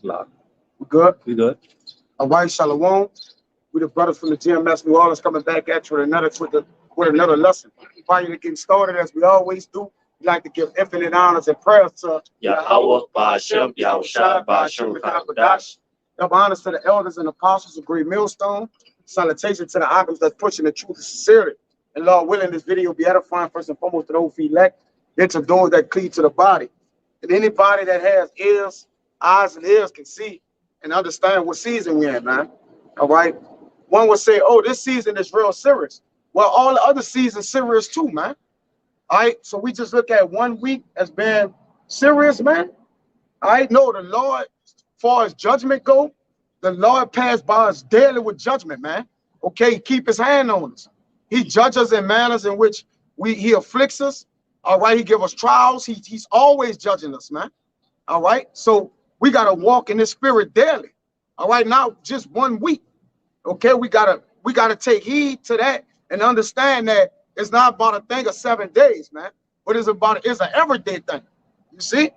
Lock. We good? We good? All right, Shalom. We the brothers from the GMS New Orleans coming back at you with another lesson. Prior to getting started, as we always do, we like to give infinite honors and prayers to Yahweh, Ba'ashem, Yahushua, Ba'ashem, Kakadash. Give honors to the elders and apostles of Great Millstone. Salutation to the items that's pushing the truth and sincerity. And Lord willing, this video will be edifying first and foremost to those who elect, then to those that cleave to the body. And anybody that has ears, eyes, and ears can see and understand what season we're in, man. All right. One would say, oh, this season is real serious. Well, all the other seasons serious too, man. All right. So we just look at 1 week as being serious, man. All right. No, the Lord, as far as judgment go, the Lord passed by us daily with judgment, man. Okay. Keep his hand on us. He judges us in manners in which he afflicts us. All right. He give us trials. He's always judging us, man. All right. So we got to walk in the spirit daily. All right. Not just 1 week. Okay. We gotta take heed to that and understand that it's not about a thing of 7 days, man, but it's an everyday thing. You see?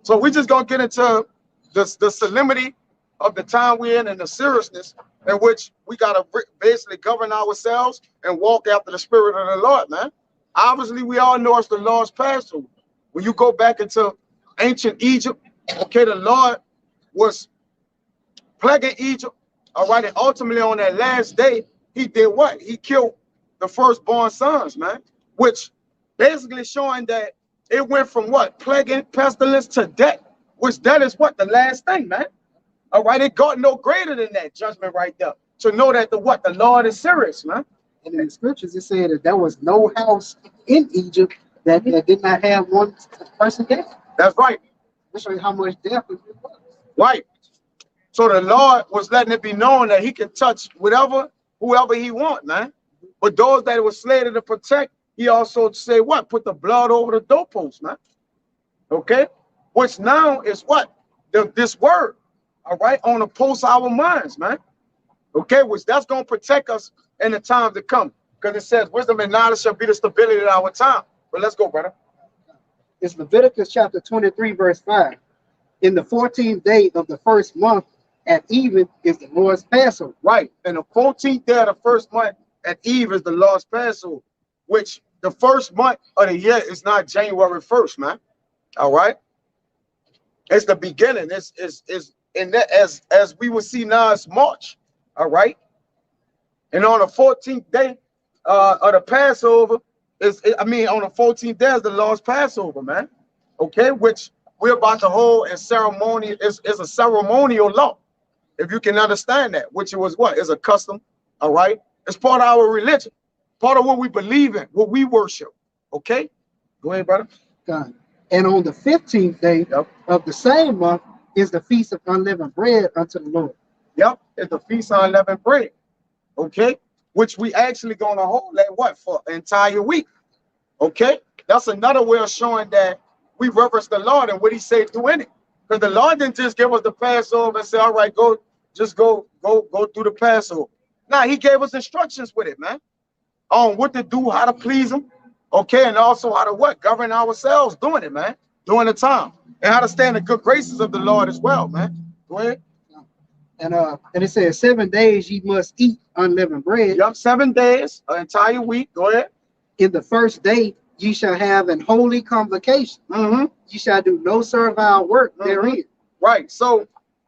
So we just gonna get into the solemnity of the time we're in and the seriousness in which we gotta basically govern ourselves and walk after the spirit of the Lord, man. Obviously, we all know it's the Lord's Passover. When you go back into ancient Egypt, okay, the Lord was plaguing Egypt, all right, and ultimately on that last day, he did what? He killed the firstborn sons, man, which basically showing that it went from what? Plaguing, pestilence to death, which that is what? The last thing, man. All right, it got no greater than that judgment right there. To know that the Lord is serious, man. And in the scriptures, it said that there was no house in Egypt that did not have one person dead. That's right. That shows you how much death it was. Right. So the Lord was letting it be known that he can touch whoever he want, man. But those that were slated to protect, he also say what? Put the blood over the doorpost, man. Okay? Which now is what? This word, all right, on the post our minds, man. Okay, which that's going to protect us in the time to come. Because it says wisdom and knowledge shall be the stability of our time. But let's go, brother. It's Leviticus chapter 23, verse 5. In the 14th day of the first month at even is the Lord's Passover. Right. And the 14th day of the first month at eve is the Lord's Passover, which the first month of the year is not January 1st, man. All right. It's the beginning. It's in that as we will see now, it's March. All right. And on the 14th day of the Passover on the 14th day is the Lord's Passover, man. Okay, which we're about to hold in ceremony. Is a ceremonial law, if you can understand that, which it was what is a custom. All right, it's part of our religion, part of what we believe in, what we worship. Okay, go ahead, brother. God. And on the 15th day of the same month is the feast of unleavened bread unto the Lord. Yep, it's the feast of unleavened bread. Okay, which we actually gonna hold that what for an entire week. Okay, that's another way of showing that we reverence the Lord and what he said do in it. Because the Lord didn't just give us the Passover and say, all right, go through the Passover. Nah, he gave us instructions with it, man, on what to do, how to please him. Okay, and also how to what? Govern ourselves doing it, man, during the time. And how to stay in the good graces of the Lord as well, man. Go ahead. And it says 7 days ye must eat unleavened bread. Yup, 7 days, an entire week. Go ahead. In the first day ye shall have an holy convocation. Ye shall do no servile work therein. Right. So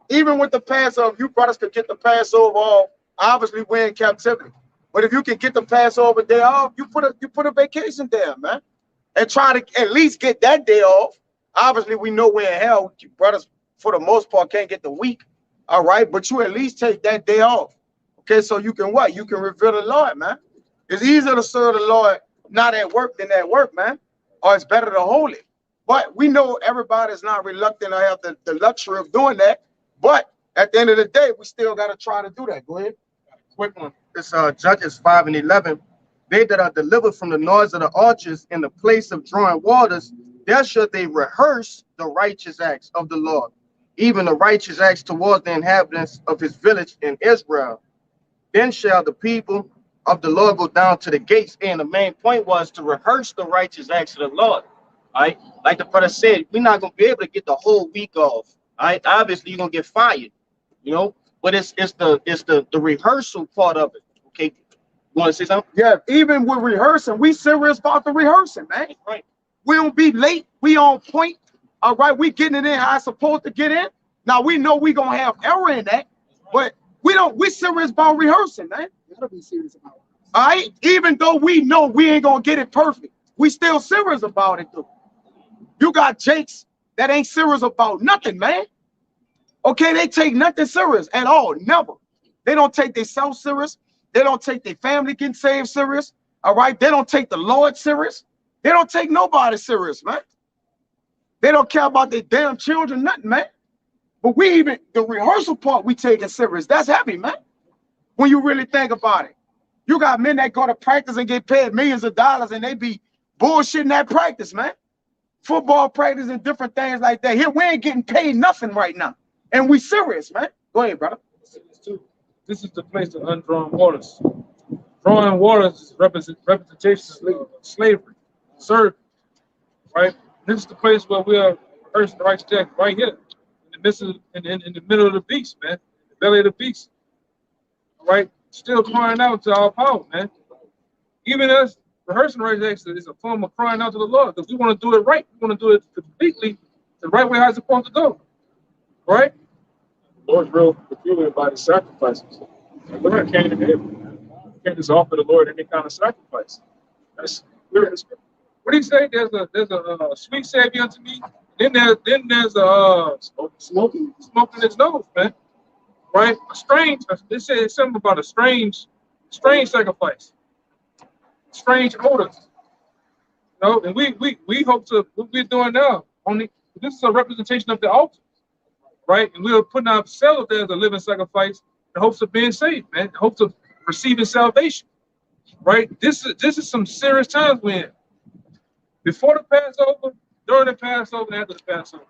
even with the Passover, you brothers could get the Passover off. Obviously, we're in captivity. But if you can get the Passover day off, you put a vacation there, man. And try to at least get that day off. Obviously, we know we're in hell. You brothers, for the most part, can't get the week. All right, but you at least take that day off. Okay, so you can what? You can revere the Lord, man. It's easier to serve the Lord not at work than at work, man. Or it's better to hold it. But we know everybody's not reluctant or have the luxury of doing that. But at the end of the day, we still got to try to do that. Go ahead. Quick one. It's Judges 5 and 11. They that are delivered from the noise of the archers in the place of drawing waters, there should they rehearse the righteous acts of the Lord, even the righteous acts towards the inhabitants of his village in Israel. Then shall the people of the Lord go down to the gates. And the main point was to rehearse the righteous acts of the Lord. All right, like the brother said, we're not going to be able to get the whole week off. All right, obviously you're gonna get fired, you know. But it's the rehearsal part of it. Okay, you want to say something? Yeah, even with rehearsing, we serious about the rehearsing, man. Right. We don't be late. We on point. All right, we getting it in how it's supposed to get in. Now we know we gonna have error in that, but we serious about rehearsing, man. You gotta be serious about it. All right, even though we know we ain't gonna get it perfect, we still serious about it, though. You got Jakes that ain't serious about nothing, man. Okay, they take nothing serious at all, never. They don't take themselves serious. They don't take their family getting saved serious. All right, they don't take the Lord serious. They don't take nobody serious, man. They don't care about their damn children, nothing, man. But we even, the rehearsal part, we take it serious. That's heavy, man. When you really think about it. You got men that go to practice and get paid millions of dollars and they be bullshitting that practice, man. Football practice and different things like that. Here, we ain't getting paid nothing right now. And we serious, man. Go ahead, brother. This is the place of undrawn waters. Drawing waters is representation of slavery, serving, right? This is the place where we are rehearsing the righteous act right here, in the midst of, in the middle of the beast, man, in the belly of the beast. All right, still crying out to our power, man. Even us rehearsing the righteous act is a form of crying out to the Lord because we want to do it right. We want to do it completely the right way how it's supposed to go, right? The Lord's real peculiar about his sacrifices. Look at Cain and Abel. You can't just offer the Lord any kind of sacrifice. That's clear in the scripture. What do you say? There's a sweet savior unto me. Then there's a smoking his nose, man. Right? A strange. They say something about a strange sacrifice. Strange odors. You know, and we hope to what we're doing now. Only this is a representation of the altar, right? And we're putting ourselves there as a living sacrifice in hopes of being saved, man. In hopes of receiving salvation, right? This is some serious times we're in. Before the Passover, during the Passover, and after the Passover.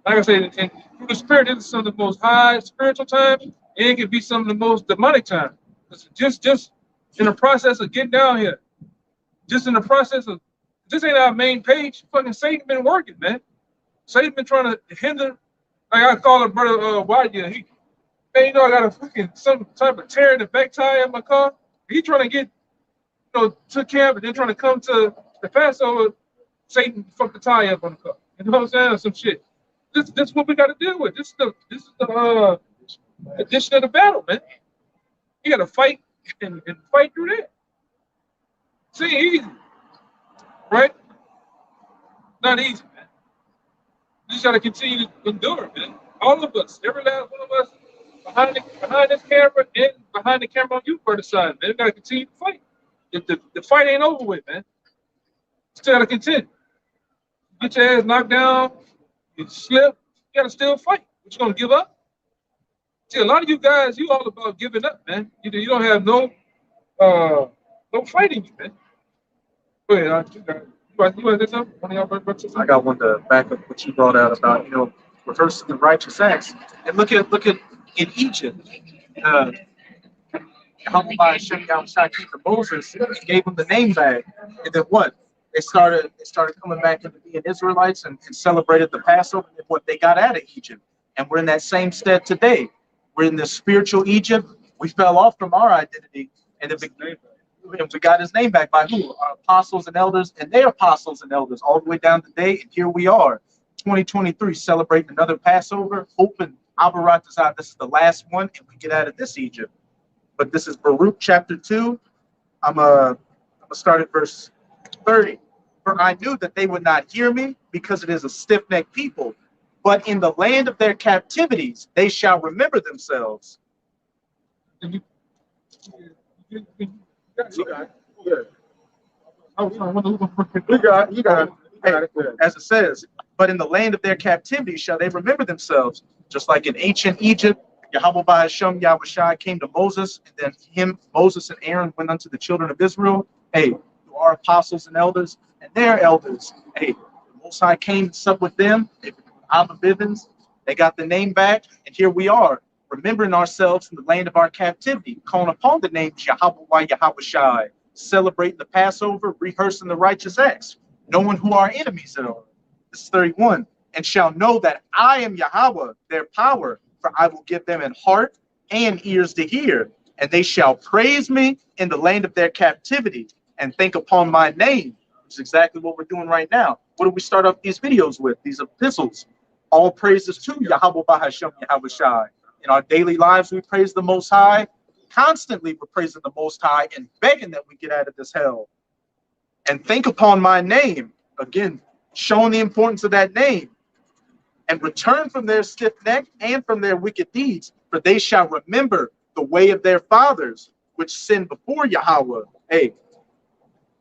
Like I said, and through the Spirit, this is some of the most high spiritual times, and it can be some of the most demonic times. Just in the process of getting down here, just in the process of, this ain't our main page. Fucking Satan been working, man. Satan been trying to hinder. Like I call him brother Wyatt. Man, you know I got a fucking some type of tear in the back tire in my car. He trying to get, to camp and then trying to come to the Passover. Satan fucked the tire up on the car. You know what I'm saying? Or some shit. This is what we got to deal with. This is the addition of the battle, man. You got to fight and fight through that. See, easy, right? Not easy, man. You just got to continue to endure, man. All of us, every last one of us, behind this camera and behind the camera on you for the side, man. We got to continue to fight. The fight ain't over with, man. Still got to continue. Get your ass knocked down, you slip, you got to still fight. What, you going to give up? See, a lot of you guys, you all about giving up, man. You don't have no fighting, man. Go ahead, you want to say something? One of y'all brothers say something? I got one to back up what you brought out about, rehearsing the righteous acts. And look at in Egypt, Hashem came to Moses, gave him the name back, and then what? They started coming back into being Israelites and celebrated the Passover and what they got out of Egypt. And we're in that same stead today. We're in the spiritual Egypt. We fell off from our identity, and we got his name back by who? Our apostles and elders, and their apostles and elders, all the way down today. And here we are, 2023, celebrating another Passover, hoping Abaratazah, this is the last one, and we get out of this Egypt. But this is Baruch chapter 2. I'm gonna start at verse 30. For I knew that they would not hear me, because it is a stiff-necked people. But in the land of their captivities, they shall remember themselves. You got it. As it says, but in the land of their captivity shall they remember themselves. Just like in ancient Egypt, Yahweh Hashem Yahushua came to Moses, and then Moses and Aaron went unto the children of Israel. Hey, to our apostles and elders and their elders. Hey, the Most High came and supped with them. They got the name back, and here we are, remembering ourselves in the land of our captivity, calling upon the name Yahweh Yahushua, celebrating the Passover, rehearsing the righteous acts, knowing who our enemies are. This is 31. and shall know that I am Yahweh, their power, for I will give them an heart and ears to hear, and they shall praise me in the land of their captivity and think upon my name, which is exactly what we're doing right now. What do we start off these videos with? These epistles. All praises to Yahweh Bahashem Yahweh Shai. In our daily lives, we praise the Most High. Constantly, we're praising the Most High and begging that we get out of this hell. And think upon my name. Again, showing the importance of that name. And return from their stiff neck and from their wicked deeds, for they shall remember the way of their fathers, which sinned before Yahweh. Hey,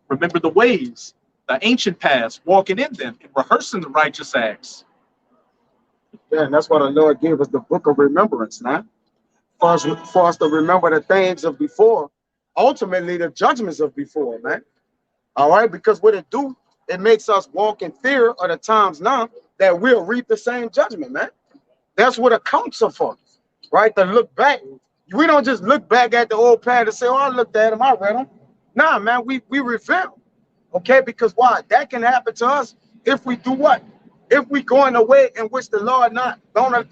remember the ways, the ancient paths, walking in them and rehearsing the righteous acts. Yeah, and that's why the Lord gave us the book of remembrance, man. For us to remember the things of before, ultimately the judgments of before, man. All right, because what it do, it makes us walk in fear of the times now that we'll reap the same judgment, man. That's what accounts are for, right? To look back. We don't just look back at the old past and say, oh, I looked at him, I read him. Nah, man, we reveal. Okay, because why? That can happen to us if we do what? If we go in a way in which the Lord not gonna.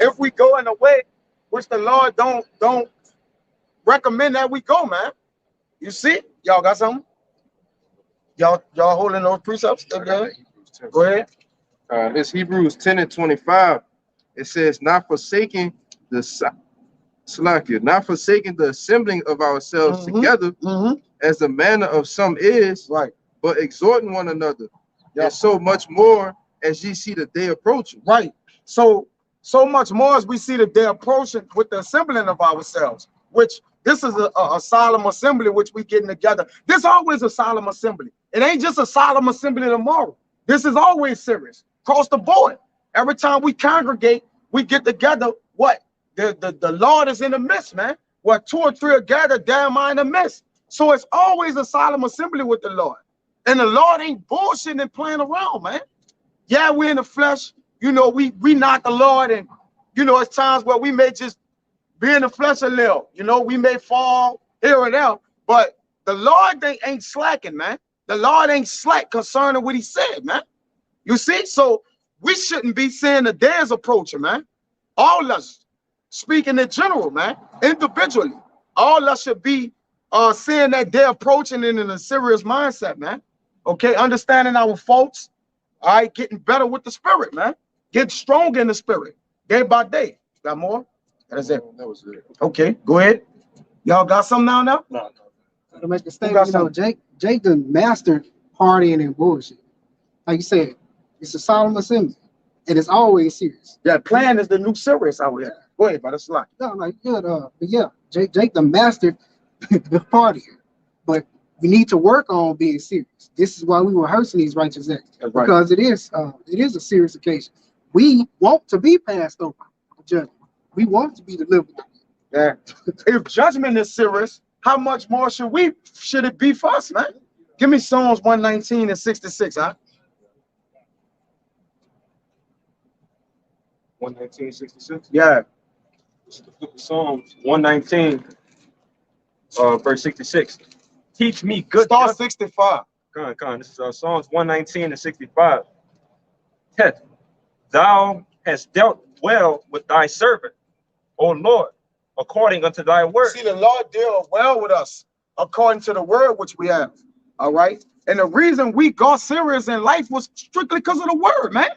If we go in a way which the Lord don't recommend that we go, man. You see? Y'all got something? Y'all holding those precepts? Okay. Go ahead. This Hebrews 10:25. It says, not forsaking the not forsaking the assembling of ourselves together as the manner of some is, Right. but exhorting one another. Yeah. And so much more as ye see the day approaching. Right. So much more as we see the day approaching with the assembling of ourselves, which this is a solemn assembly which we getting together. There's always a solemn assembly. It ain't just a solemn assembly tomorrow. This is always serious across the board. Every time we congregate, we get together. What? The Lord is in the midst, man. What 2 or 3 are gathered, there am I in the midst. So it's always a solemn assembly with the Lord. And the Lord ain't bullshitting and playing around, man. Yeah, we're in the flesh. You know, we not the Lord, and you know, it's times where we may just be in the flesh a little. You know, we may fall here and there, but the Lord ain't slacking, man. The Lord ain't slack concerning what he said, man. You see, so we shouldn't be saying the day is approaching, man. All of us, speaking in general, man, individually, all of us should be seeing that day approaching and in a serious mindset, man. Okay, understanding our faults, all right, getting better with the spirit, man. Get stronger in the spirit, day by day. Got more? That's it. That was it. Okay, go ahead. Y'all got something now? To make a statement, you know, Jake done mastered partying and bullshit. Like you said, it's a solemn assembly, and it's always serious. Yeah, playing is the new serious out here. Go ahead, but it's like. No, like good, but yeah, Jake done mastered the partying, but we need to work on being serious. This is why we were rehearsing these righteous acts, Right. because it is a serious occasion. We want to be passed over the judgment. We want to be delivered. Yeah. If judgment is serious, how much more should it be for us, man? Give me Psalms 119:66, huh? 119:66. Yeah. This is the book of Psalms 119, verse 66. Teach me good Start judgment. 65. Come on. This is Psalms 119:65. Tet, thou hast dealt well with thy servant, O Lord, according unto thy word. See, the Lord deal well with us according to the word which we have. All right. And the reason we got serious in life was strictly because of the word, man.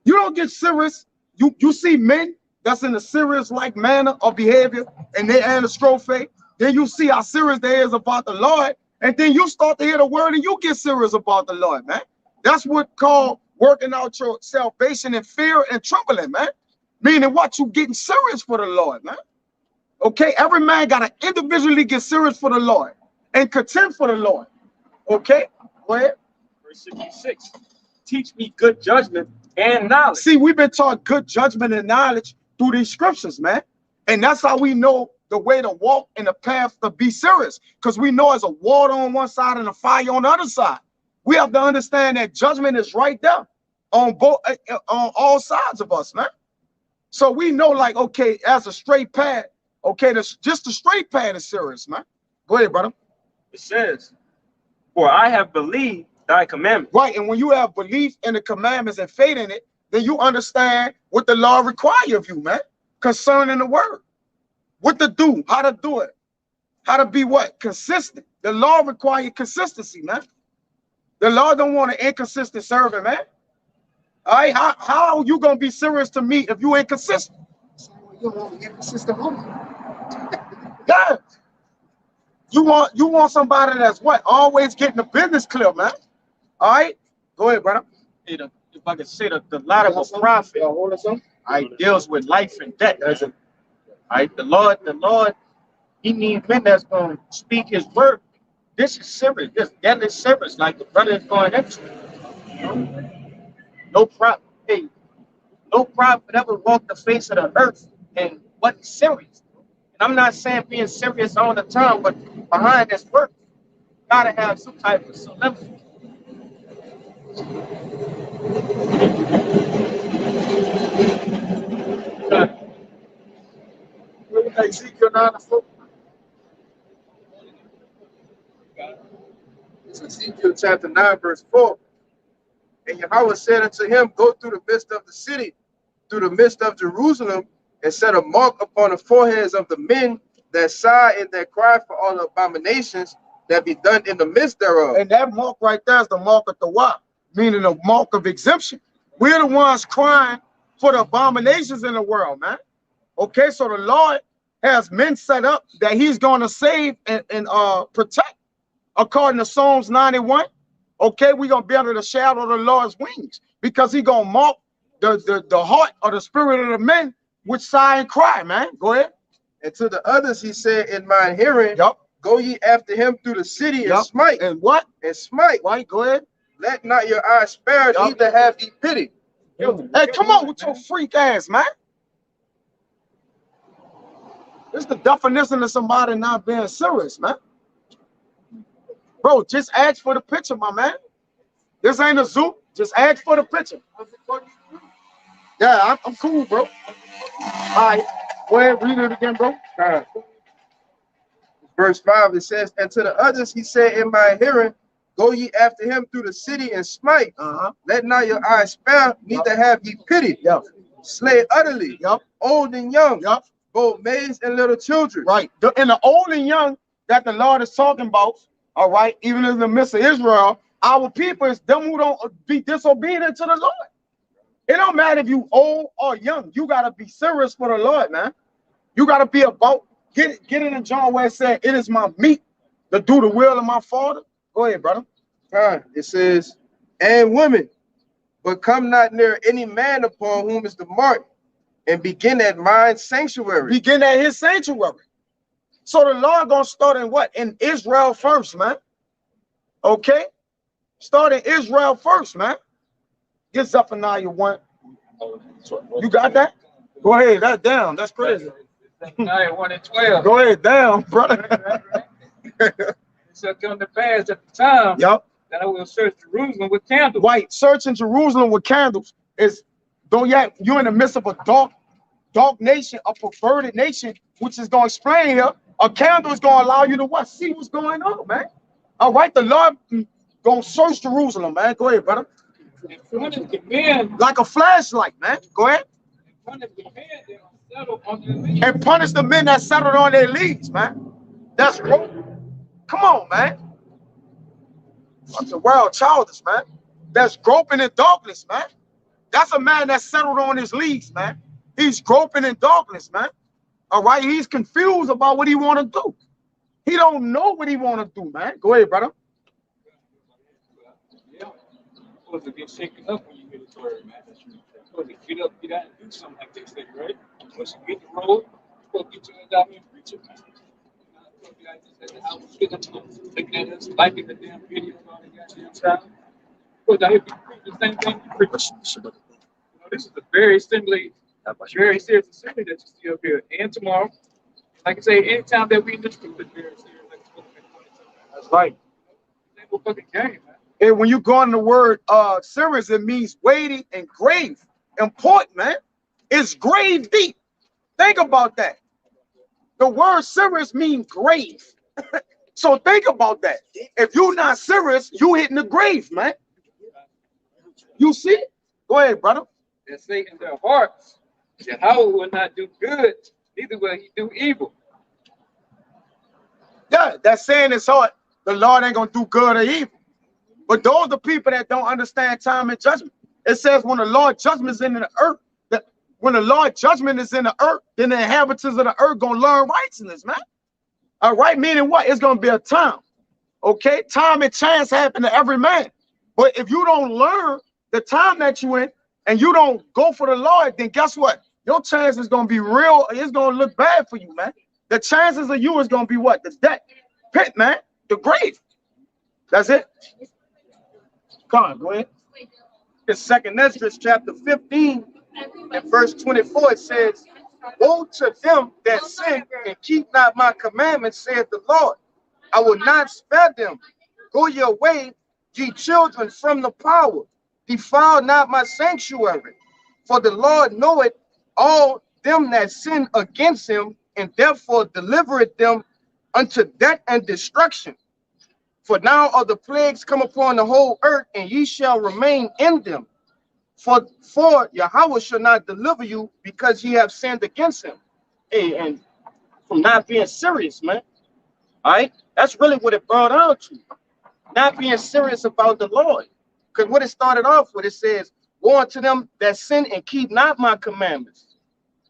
You don't get serious. You see men that's in a serious like manner of behavior and they anastrophe. Then you see how serious they is about the Lord. And then you start to hear the word and you get serious about the Lord, man. That's what called working out your salvation in fear and trembling, man. Meaning what? You getting serious for the Lord, man. Okay, every man got to individually get serious for the Lord and contend for the Lord. Okay, go ahead. Verse 66. Teach me good judgment and knowledge. See, we've been taught good judgment and knowledge through these scriptures, man. And that's how we know the way to walk in the path to be serious. Because we know there's a water on one side and a fire on the other side. We have to understand that judgment is right there on both, on all sides of us, man. So we know, like, okay, as a straight pad, okay, just the straight pad is serious, man. Go ahead, brother. It says, "For I have believed thy commandments." Right, and when you have belief in the commandments and faith in it, then you understand what the law requires of you, man, concerning the word. What to do, how to do it, how to be what? Consistent. The law requires consistency, man. The law don't want an inconsistent servant, man. All right, how are you gonna be serious to me if you inconsistent? You want to get consistent woman. Yeah. You want somebody that's what? Always getting the business clear, man. All right, go ahead, brother. If I could say the light of a prophet, Hold on, son. deals with life and death. The Lord, He needs men that's going to speak His word. This is serious. This deadly serious, like the brother is going into. You know? No prophet, hey, no prophet ever walked the face of the earth and wasn't serious. And I'm not saying being serious all the time, but behind this work, you gotta have some type of solemnity. Ezekiel 9:4. It's Ezekiel chapter 9, verse 4. And Yahweh said unto him, Go through the midst of the city, through the midst of Jerusalem, and set a mark upon the foreheads of the men that sigh and that cry for all the abominations that be done in the midst thereof. And that mark right there is the mark of the what? Meaning the mark of exemption. We're the ones crying for the abominations in the world, man. Okay, so the Lord has men set up that He's going to save and protect, according to Psalms 91. Okay, we're gonna be under the shadow of the Lord's wings because He's gonna mark the heart or the spirit of the men which sigh and cry, man. Go ahead. And to the others he said in my hearing, Yep. Go ye after him through the city and Yep. smite. And what? And smite. Right, go ahead. Let not your eyes spare, Yep. neither have ye pity. Hey, come on with your freak ass, man. This is the definition of somebody not being serious, man. Bro, just ask for the picture, my man. This ain't a zoo. Just ask for the picture. Yeah, I'm cool, bro. All right, go ahead, read it again, bro. Verse 5, it says, And to the others he said in my hearing, Go ye after him through the city and smite. Let not your eyes spare, neither have ye pity. Yep. Slay utterly, Yep. old and young, Yep. both maids and little children. Right. In the old and young that the Lord is talking about, all right, even in the midst of Israel, our people is them who don't be disobedient to the Lord. It don't matter if you old or young. You got to be serious for the Lord, man. You got to be about, get in the John where it said, it is my meat to do the will of my Father. Go ahead, brother. It says, And women, but come not near any man upon whom is the mark, and begin at mine sanctuary. Begin at His sanctuary. So the Lord gonna start in what? In Israel first, man. Okay? Start in Israel first, man. Get Zephaniah 1. You got that? Go ahead. That's down. That's crazy. Zephaniah 1 and 12. Go ahead, down, brother. It shall come to pass at the time Yep. that I will search Jerusalem with candles. White searching Jerusalem with candles is don't yet you're in the midst of a dark nation, a perverted nation, which is gonna explain here. A candle is gonna allow you to what? See what's going on, man. All right, the Lord gonna search Jerusalem, man. Go ahead, brother. And punish the men, Like a flashlight, man. Go ahead. punish the men that are settled on their leave. And punish the men that settled on their leads, man. That's right. Come on, man. That's the world childish, man. That's groping in darkness, man. That's a man that settled on his leads, man. He's groping in darkness, man. All right, he's confused about what he want to do. He don't know what he want to do, man. Go ahead, brother. Yeah. You're supposed to get shaken up when you hear this word, man. You're supposed to get up, get out, and do something like this thing, right? Once you get the road, you're supposed to get your head out here and preach it, man. You're not supposed to be like this at the house, looking at us, liking the damn videos all the goddamn time. You're supposed to out here preach the same thing you preach. You know, this is a very stimulating, very serious assembly that you see up here. And tomorrow, like I say, anytime that we in this group is very serious. Like it's supposed to be 20-something. That's right. It ain't no fucking game, man. And when you go on the word serious, it means weighty and grave, important, man. It's grave deep. Think about that. The word serious means grave. So think about that. If you're not serious, you hitting the grave, man. You see? Go ahead, brother. That say in their hearts, Yahweh will not do good, neither will he do evil. Yeah, that's saying in his heart, the Lord ain't gonna do good or evil. But those are the people that don't understand time and judgment. It says when the Lord judgment is in the earth, that when the Lord judgment is in the earth, then the inhabitants of the earth gonna learn righteousness, man. All right, meaning what? It's gonna be a time. Okay, time and chance happen to every man. But if you don't learn the time that you in and you don't go for the Lord, then guess what? Your chance is gonna be real. It's gonna look bad for you, man. The chances of you is gonna be what? The death pit, man, the grave. That's it. Come on, go ahead. In 2nd Ezra chapter 15 and verse 24, it says, woe to them that sin and keep not my commandments, saith the Lord. I will not spare them. Go your way, ye children, from the power. Defile not my sanctuary. For the Lord knoweth all them that sin against him, and therefore delivereth them unto death and destruction. For now are the plagues come upon the whole earth, and ye shall remain in them. For Yahweh shall not deliver you, because ye have sinned against him. Hey, and from not being serious, man. All right, that's really what it brought down to. Not being serious about the Lord. Because what it started off with, it says, woe unto them that sin and keep not my commandments.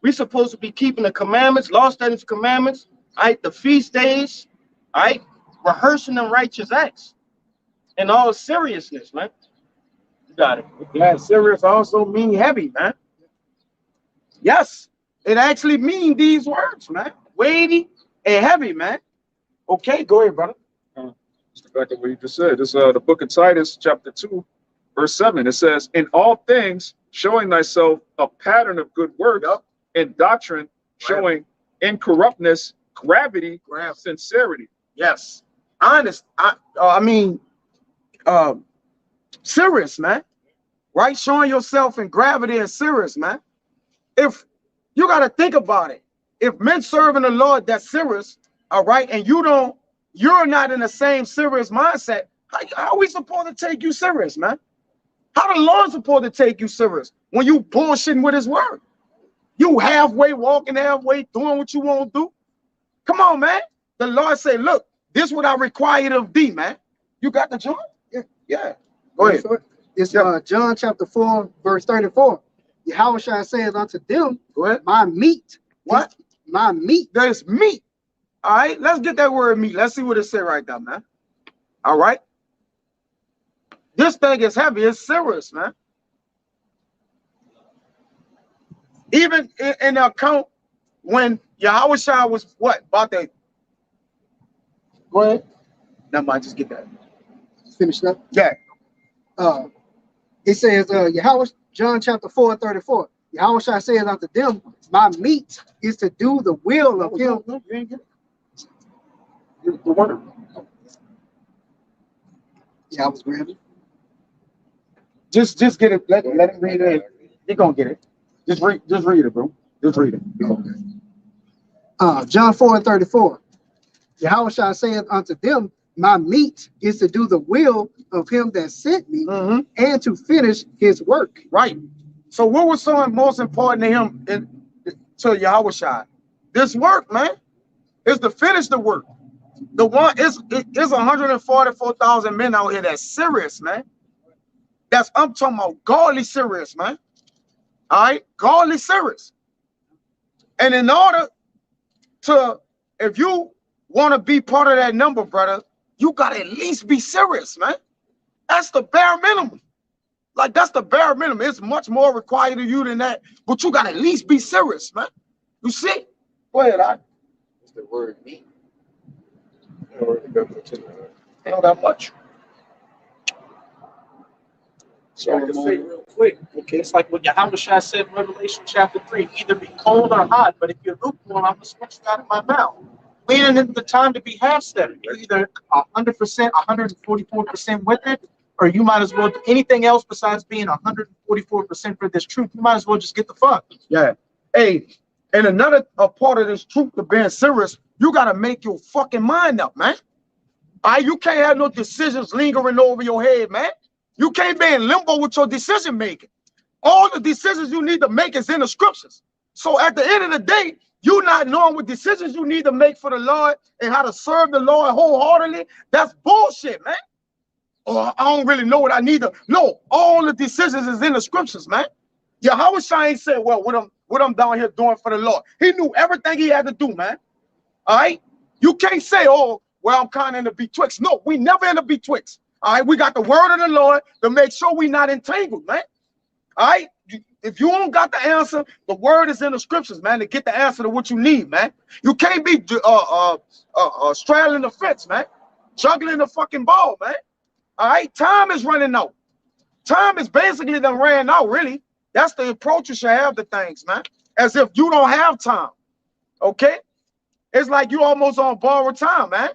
We're supposed to be keeping the commandments, law, statutes, commandments, all right, the feast days, all right, rehearsing them righteous acts in all seriousness, man. You got it. Yeah, serious also mean heavy, man. Yes, it actually means these words, man. Weighty and heavy, man. Okay, go ahead, brother. Just the fact of what you just said. This the book of Titus, chapter 2, verse 7. It says, in all things, showing thyself a pattern of good works, and doctrine, showing incorruptness, gravity, sincerity. Yes, honest. I mean, serious, man. Right? Showing yourself in gravity and serious, man. If you got to think about it, if men serving the Lord that's serious, all right, and you're not in the same serious mindset, how are we supposed to take you serious, man? How the Lord supposed to take you serious when you bullshitting with his word? You halfway walking, halfway doing what you want to do. Come on, man. The Lord say, look, this is what I require of thee, man. You got the joy? Yeah. Go ahead. It's John chapter 4, verse 34. Yahweh shall say unto them, go ahead. My meat. What? My meat. There's meat. All right, let's get that word meat. Let's see what it says right now, man. All right. This thing is heavy. It's serious, man. Even in the account when Yahweh Shah was what? About that. Go ahead. Never mind, just get that. Finish up. Yeah. It says, Yahweh, John chapter 4, 34. Yahweh Shah says unto them, my meat is to do the will of him. No, you ain't get it. The word. Yeah, I was grabbing. Just get it. Let him read it. You're gonna get it. Just read it, bro. Just read it. Okay. John 4 and 34. Yahweh Shah saith unto them, my meat is to do the will of him that sent me, and to finish his work. Right. So what was so most important to him to Yahweh Shah? This work, man, is to finish the work. The one is 144,000 men out here that's serious, man. I'm talking about godly serious, man. All right, godly serious. And in order to, if you want to be part of that number, brother, you got to at least be serious, man. That's the bare minimum. Like, that's the bare minimum. It's much more required of you than that, but you got to at least be serious, man. You see? Go ahead, What's the word meat? Ain't that much. So I can say real quick, okay, it's like what Yahweh Shah said in Revelation chapter 3, either be cold or hot, but if you're lukewarm, I'm going to spit you out of my mouth. We ain't in the time to be half-stepping. You're either 100%, 144% with it, or you might as well do anything else besides being 144% for this truth. You might as well just get the fuck. Yeah. Hey, and another part of this truth to being serious, you gotta make your fucking mind up, man. All right, you can't have no decisions lingering over your head, man. You can't be in limbo with your decision making. All the decisions you need to make is in the scriptures. So at the end of the day, you not knowing what decisions you need to make for the Lord and how to serve the Lord wholeheartedly, that's bullshit, man. Or I don't really know what I need to know. All the decisions is in the scriptures, man. Yahweh Shai ain't said, well, what I'm down here doing for the Lord. He knew everything he had to do, man. All right? You can't say, oh, well, I'm kind of in the betwixt. No, we never in the betwixt. All right? We got the word of the Lord to make sure we not entangled, man. All right? If you don't got the answer, the word is in the scriptures, man, to get the answer to what you need, man. You can't be straddling the fence, man. Juggling the fucking ball, man. All right? Time is running out. Time is basically done ran out, really. That's the approach you should have to things, man. As if you don't have time, okay? It's like you almost on borrowed time, man.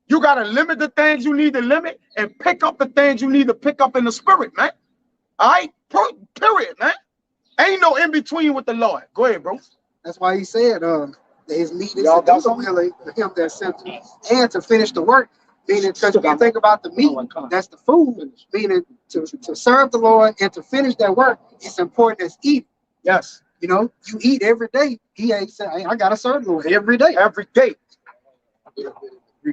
You got to limit the things you need to limit and pick up the things you need to pick up in the spirit, man. All right? Period, man. Ain't no in between with the Lord. Go ahead, bro. That's why he said that his meat is to do the will of him that sent him and to finish the work. Meaning, because if you think about the meat, that's the food. Meaning to serve the Lord and to finish that work, it's important as eat. Yes. You know, you eat every day. He ain't saying, I gotta serve the Lord every day. Every day. Okay, You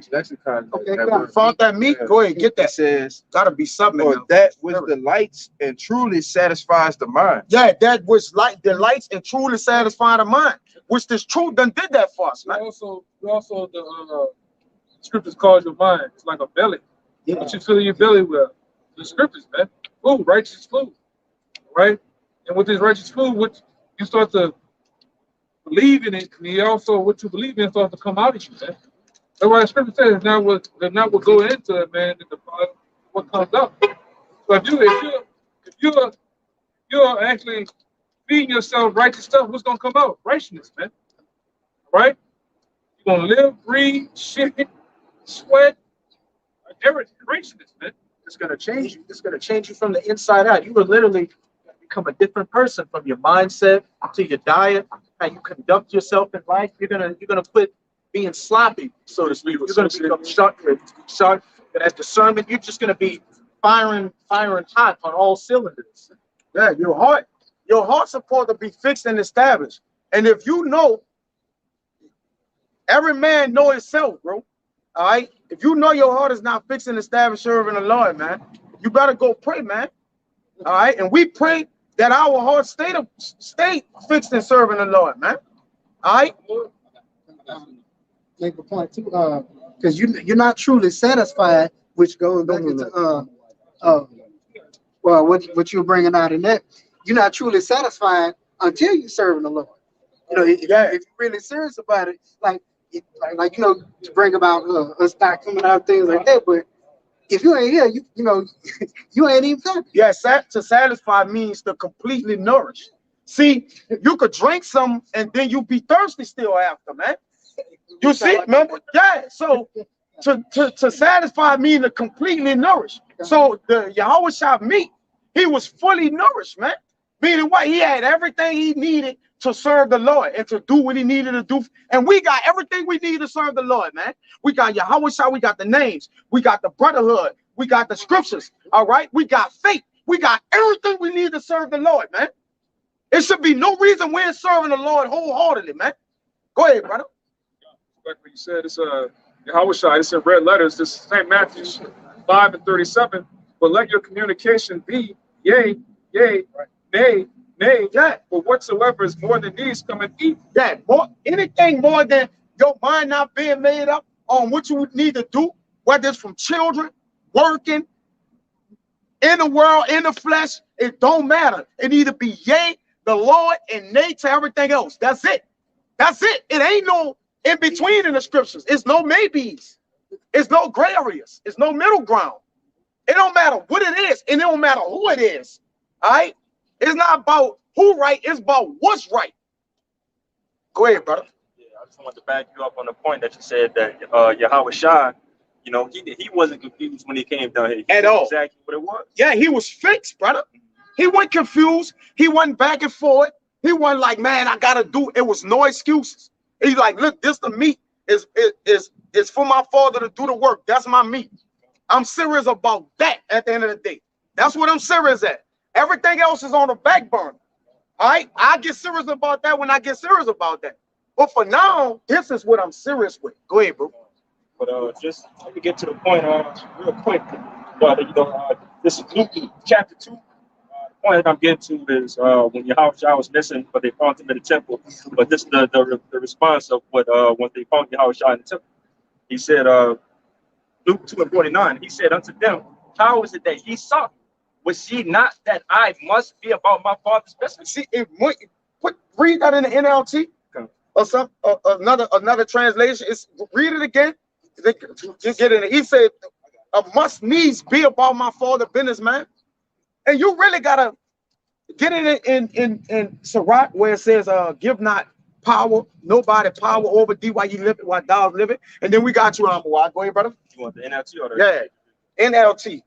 found that meat? Go ahead, get that. It says, Gotta be something. for that which delights and truly satisfies the mind. Yeah, that which delights and truly satisfy the mind. Which this truth done did that for us, man. Also the scriptures call your mind. It's like a belly. Yeah. What you fill your belly with? The scriptures, man. Food, righteous food. Right? And with this righteous food, which you start to believe in it, and you also what you believe in starts to come out of you, man. That's why the scripture says not what go into it, man, and what comes up. So if you're actually feeding yourself righteous stuff, what's gonna come out? Righteousness, man. Right? You're gonna live, breathe, shit, sweat, everything. Righteousness, man. It's gonna change you. It's gonna change you from the inside out. You will literally become a different person from your mindset to your diet, how you conduct yourself in life. You're gonna quit being sloppy, so to speak. You're gonna become sharp. And at discernment, you're just gonna be firing hot on all cylinders. Yeah, your heart's supposed to be fixed and established. And if you know, every man know himself, bro. All right. If you know your heart is not fixed and established serving the Lord, man, you better go pray, man. All right. And we pray that our heart stay fixed and serving the Lord, man. All right. Make a point too, because you're not truly satisfied, which goes back into well, what you're bringing out in that, you're not truly satisfied until you're serving the Lord. You know, if you're really serious about it, like you know, to bring about us not coming out things like that. But if you ain't here, you know, you ain't even happy. Yeah, to satisfy means to completely nourish. See, you could drink some and then you be thirsty still after, man. You see, remember? Yeah. So to satisfy means to completely nourish. So the Yahweh Shah meat, he was fully nourished, man. Meaning what? He had everything he needed to serve the Lord and to do what he needed to do. And we got everything we need to serve the Lord, man. We got Yahweh Shah, we got the names, we got the brotherhood, we got the scriptures, all right? We got faith, we got everything we need to serve the Lord, man. It should be no reason we're serving the Lord wholeheartedly, man. Go ahead, brother. Like what you said, it's Yahweh Shai, it's in red letters, this St. Matthew 5:37. But let your communication be yea, yea, nay, nay, Yeah. but whatsoever is more than these, come and eat. Yeah, anything more than your mind not being made up on what you need to do, whether it's from children, working, in the world, in the flesh, it don't matter. It need to be yea, the Lord, and nay to everything else. That's it. That's it. It ain't no in between in the scriptures. It's no maybes. It's no gray areas. It's no middle ground. It don't matter what it is, and it don't matter who it is. All right? It's not about who right, it's about what's right. Go ahead, brother. Yeah, I just wanted to back you up on the point that you said that Yahweh Shai You know, he wasn't confused when he came down here. He At knew all. exactly what it was. Yeah, he was fixed, brother. He wasn't confused. He wasn't back and forth. He wasn't like, man, I gotta do. It was no excuses. He's like, look, this the meat is for my Father to do the work. That's my meat. I'm serious about that at the end of the day. That's what I'm serious at. Everything else is on the back burner. All right, I get serious about that when I get serious about that. But for now, this is what I'm serious with. Go ahead, bro. But just let me get to the point real quick. This is Luke chapter 2. The point that I'm getting to is when Yahushua was missing, but they found him in the temple. But this is the response of what when they found Yahushua in the temple. He said, Luke 2:49. He said unto them, how is it that ye saw? Was ye not that I must be about my Father's business? See, read that in the NLT or some another translation. Read it again. Just get in it. He said, I must needs be about my Father's business, man. And you really gotta get it in Sirach where it says, give not power, nobody power over thee while you live it, while thou living. And then we got you on. Go ahead, brother. You want the NLT or the NLT.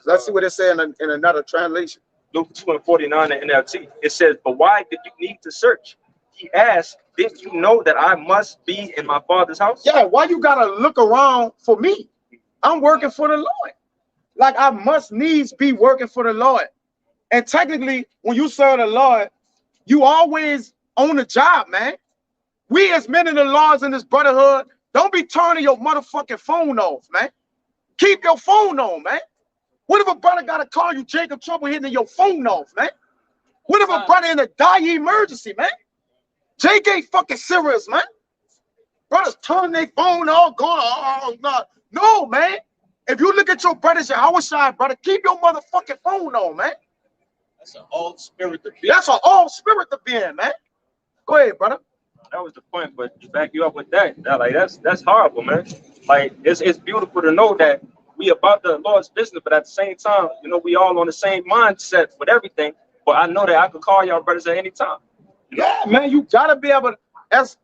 Let's see what what it says in another translation. Luke 2:49 in NLT. It says, but why did you need to search? He asked, did you know that I must be in my Father's house? Yeah, why you gotta look around for me? I'm working for the Lord. Like I must needs be working for the Lord. And technically, when you serve the Lord, you always on the job, man. We as men in the laws in this brotherhood, don't be turning your motherfucking phone off, man. Keep your phone on, man. What if a brother got to call you Jacob Trouble hitting your phone off, man? What if a brother in a dire emergency, man? Jake ain't fucking serious, man. Brothers turn their phone off, going, oh, no. No, man. If you look at your brothers, your Yahushua, brother, keep your motherfucking phone on, man. That's an old spirit to be. That's an all spirit to be in, man. Go ahead, brother. That was the point, but to back you up with that's horrible, man. Like it's beautiful to know that we about the Lord's business, but at the same time, you know, we all on the same mindset with everything. But I know that I could call y'all brothers at any time. Yeah, man, you gotta be able to, that's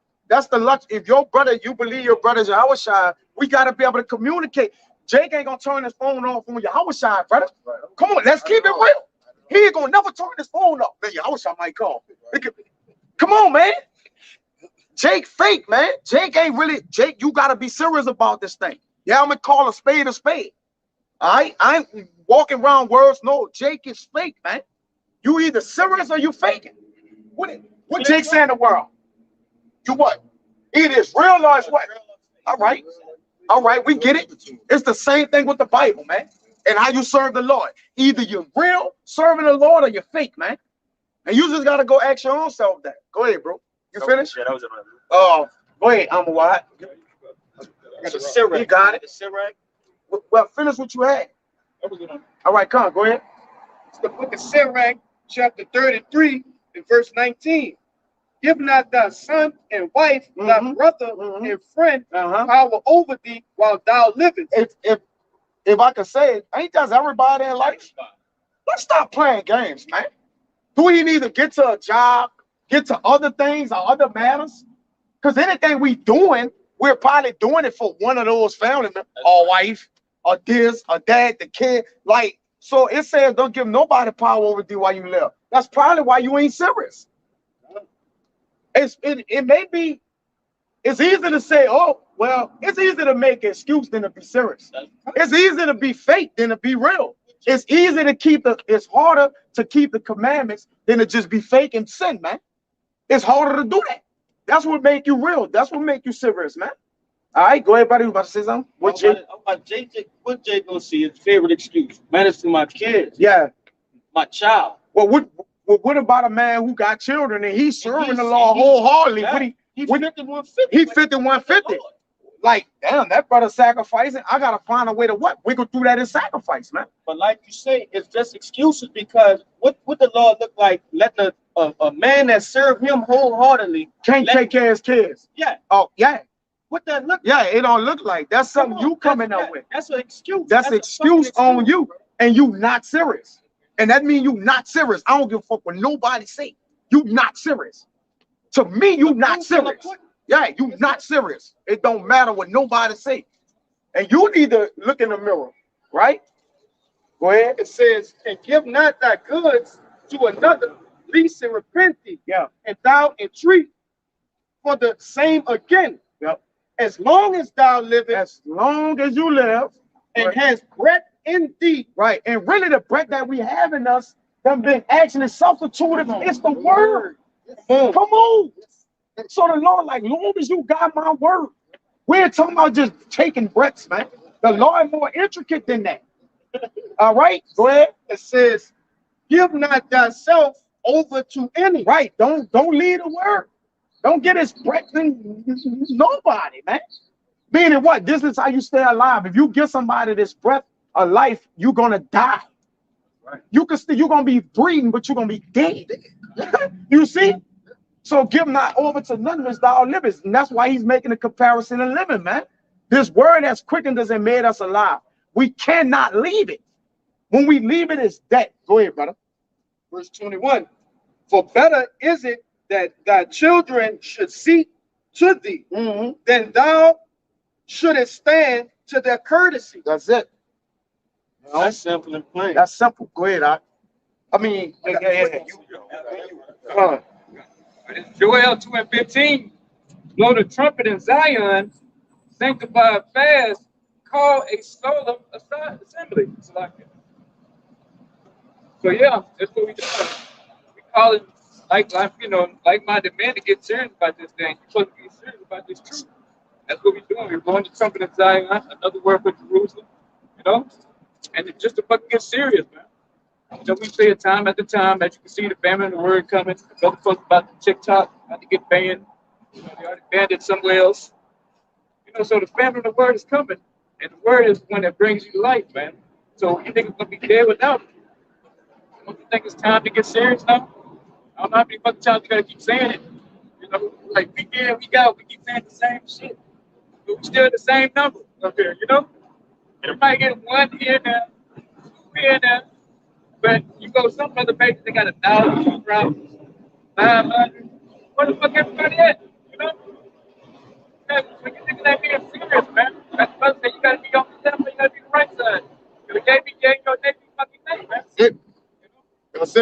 the luck. If your brother, you believe your brother's Yahushua, we gotta be able to communicate. Jake ain't gonna turn his phone off on Yahushua, brother. Come on, let's keep it real. He ain't gonna never turn his phone off. Man, Yahushua might call. Come on, man. Jake fake, man. Jake ain't really, Jake, you gotta be serious about this thing. Yeah, I'm gonna call a spade a spade. All right, I ain't walking around words. No, Jake is fake, man. You either serious or you faking. What Jake say in the world? You what? It is real or it's what? All right. All right, we get it. It's the same thing with the Bible, man. And how you serve the Lord. Either you're real serving the Lord or you're fake, man. And you just gotta go ask your own self that. Go ahead, bro. You finished? Yeah, that was it. Oh, go ahead, Amawad. You got it. Well, finish what you had. All right, come on, go ahead. It's the book of Sirach, chapter 33, and verse 19. Give not thy son and wife, thy brother and friend power over thee while thou livest. If I could say it, ain't that everybody in life? Let's stop playing games, man. Do we need to get to a job, get to other things or other matters? Because anything we doing, we're probably doing it for one of those family members, or wife, or this, or dad, the kid. Like, so it says don't give nobody power over thee while you live. That's probably why you ain't serious. It may be, it's easy to say, oh, well, it's easy to make an excuse than to be serious. It's easy to be fake than to be real. It's easy to it's harder to keep the commandments than to just be fake and sin, man. It's harder to do that. That's what make you real. That's what make you serious, man. All right, go ahead, buddy. You about to say something? What Jay gonna see his favorite excuse? Man, it's to my kids. Yeah. My child. Well, what about a man who got children and he's serving the law wholeheartedly? Yeah. He 5150. He 5150. Like, damn, that brother sacrificing. I gotta find a way to what? Wiggle through that in sacrifice, man. But like you say, it's just excuses because what the Lord look like letting a man that served him wholeheartedly can't take care of his kids. Yeah. Oh, yeah. What that look? Yeah, it don't look like that's something you coming up with. That's an excuse. That's an excuse on you, and you not serious. And that means you not serious. I don't give a fuck what nobody say. You not serious. To me, you not serious. Yeah, you not serious. It don't matter what nobody say. And you need to look in the mirror, right? Go ahead. It says, and give not thy goods to another, least and repent thee. Yeah. And thou entreat for the same again. Yep. As long as thou livest, As long as you live, and right. has breath in thee. Right. And really the breath that we have in us, them been actually substituted. It's the word. Come on. So the Lord, like, long as you got my word, we ain't talking about just taking breaths, man. The Lord more intricate than that. All right, go ahead. It says, give not thyself over to any. Right. Don't lead the word. Don't get his breath in nobody, man. Meaning what? This is how you stay alive. If you give somebody this breath of life, you're gonna die. Right. You're gonna be breathing, but you're gonna be dead. You see? So give not over to none as thou livest. And that's why he's making a comparison of living, man. This word has quickened us and made us alive. We cannot leave it. When we leave it, it's dead. Go ahead, brother. Verse 21. For better is it that thy children should seek to thee than thou shouldest stand to their courtesy. That's it. You know? That's simple and plain. That's simple. Go ahead, I mean, Joel 2:15. Blow the trumpet in Zion, sanctify a fast, call a solemn assembly. So yeah, that's what we do. We call it like-minded men to get serious about this thing. You're supposed to be serious about this truth. That's what we're doing. We're blowing the trumpet in Zion, another word for Jerusalem, and it's just to fucking get serious, man. So we say it time after time, as you can see the famine of the word coming. The other folks about the TikTok, about to get banned. They already banned it somewhere else. So the famine of the word is coming. And the word is the one that brings you to life, man. So you think it's gonna be dead without it? Don't you think it's time to get serious now? I don't know how many fucking times you gotta keep saying it. Like week in, week out, we keep saying the same shit. But we still the same number up here, You might get one here now, two here now. But you go some other places, they got 1,000 rounds, 500. Where the fuck everybody at? When you think of that being serious, man, that's supposed to say you gotta be on the left, you gotta be the right side. The KBJ, they be fucking thing, man. it.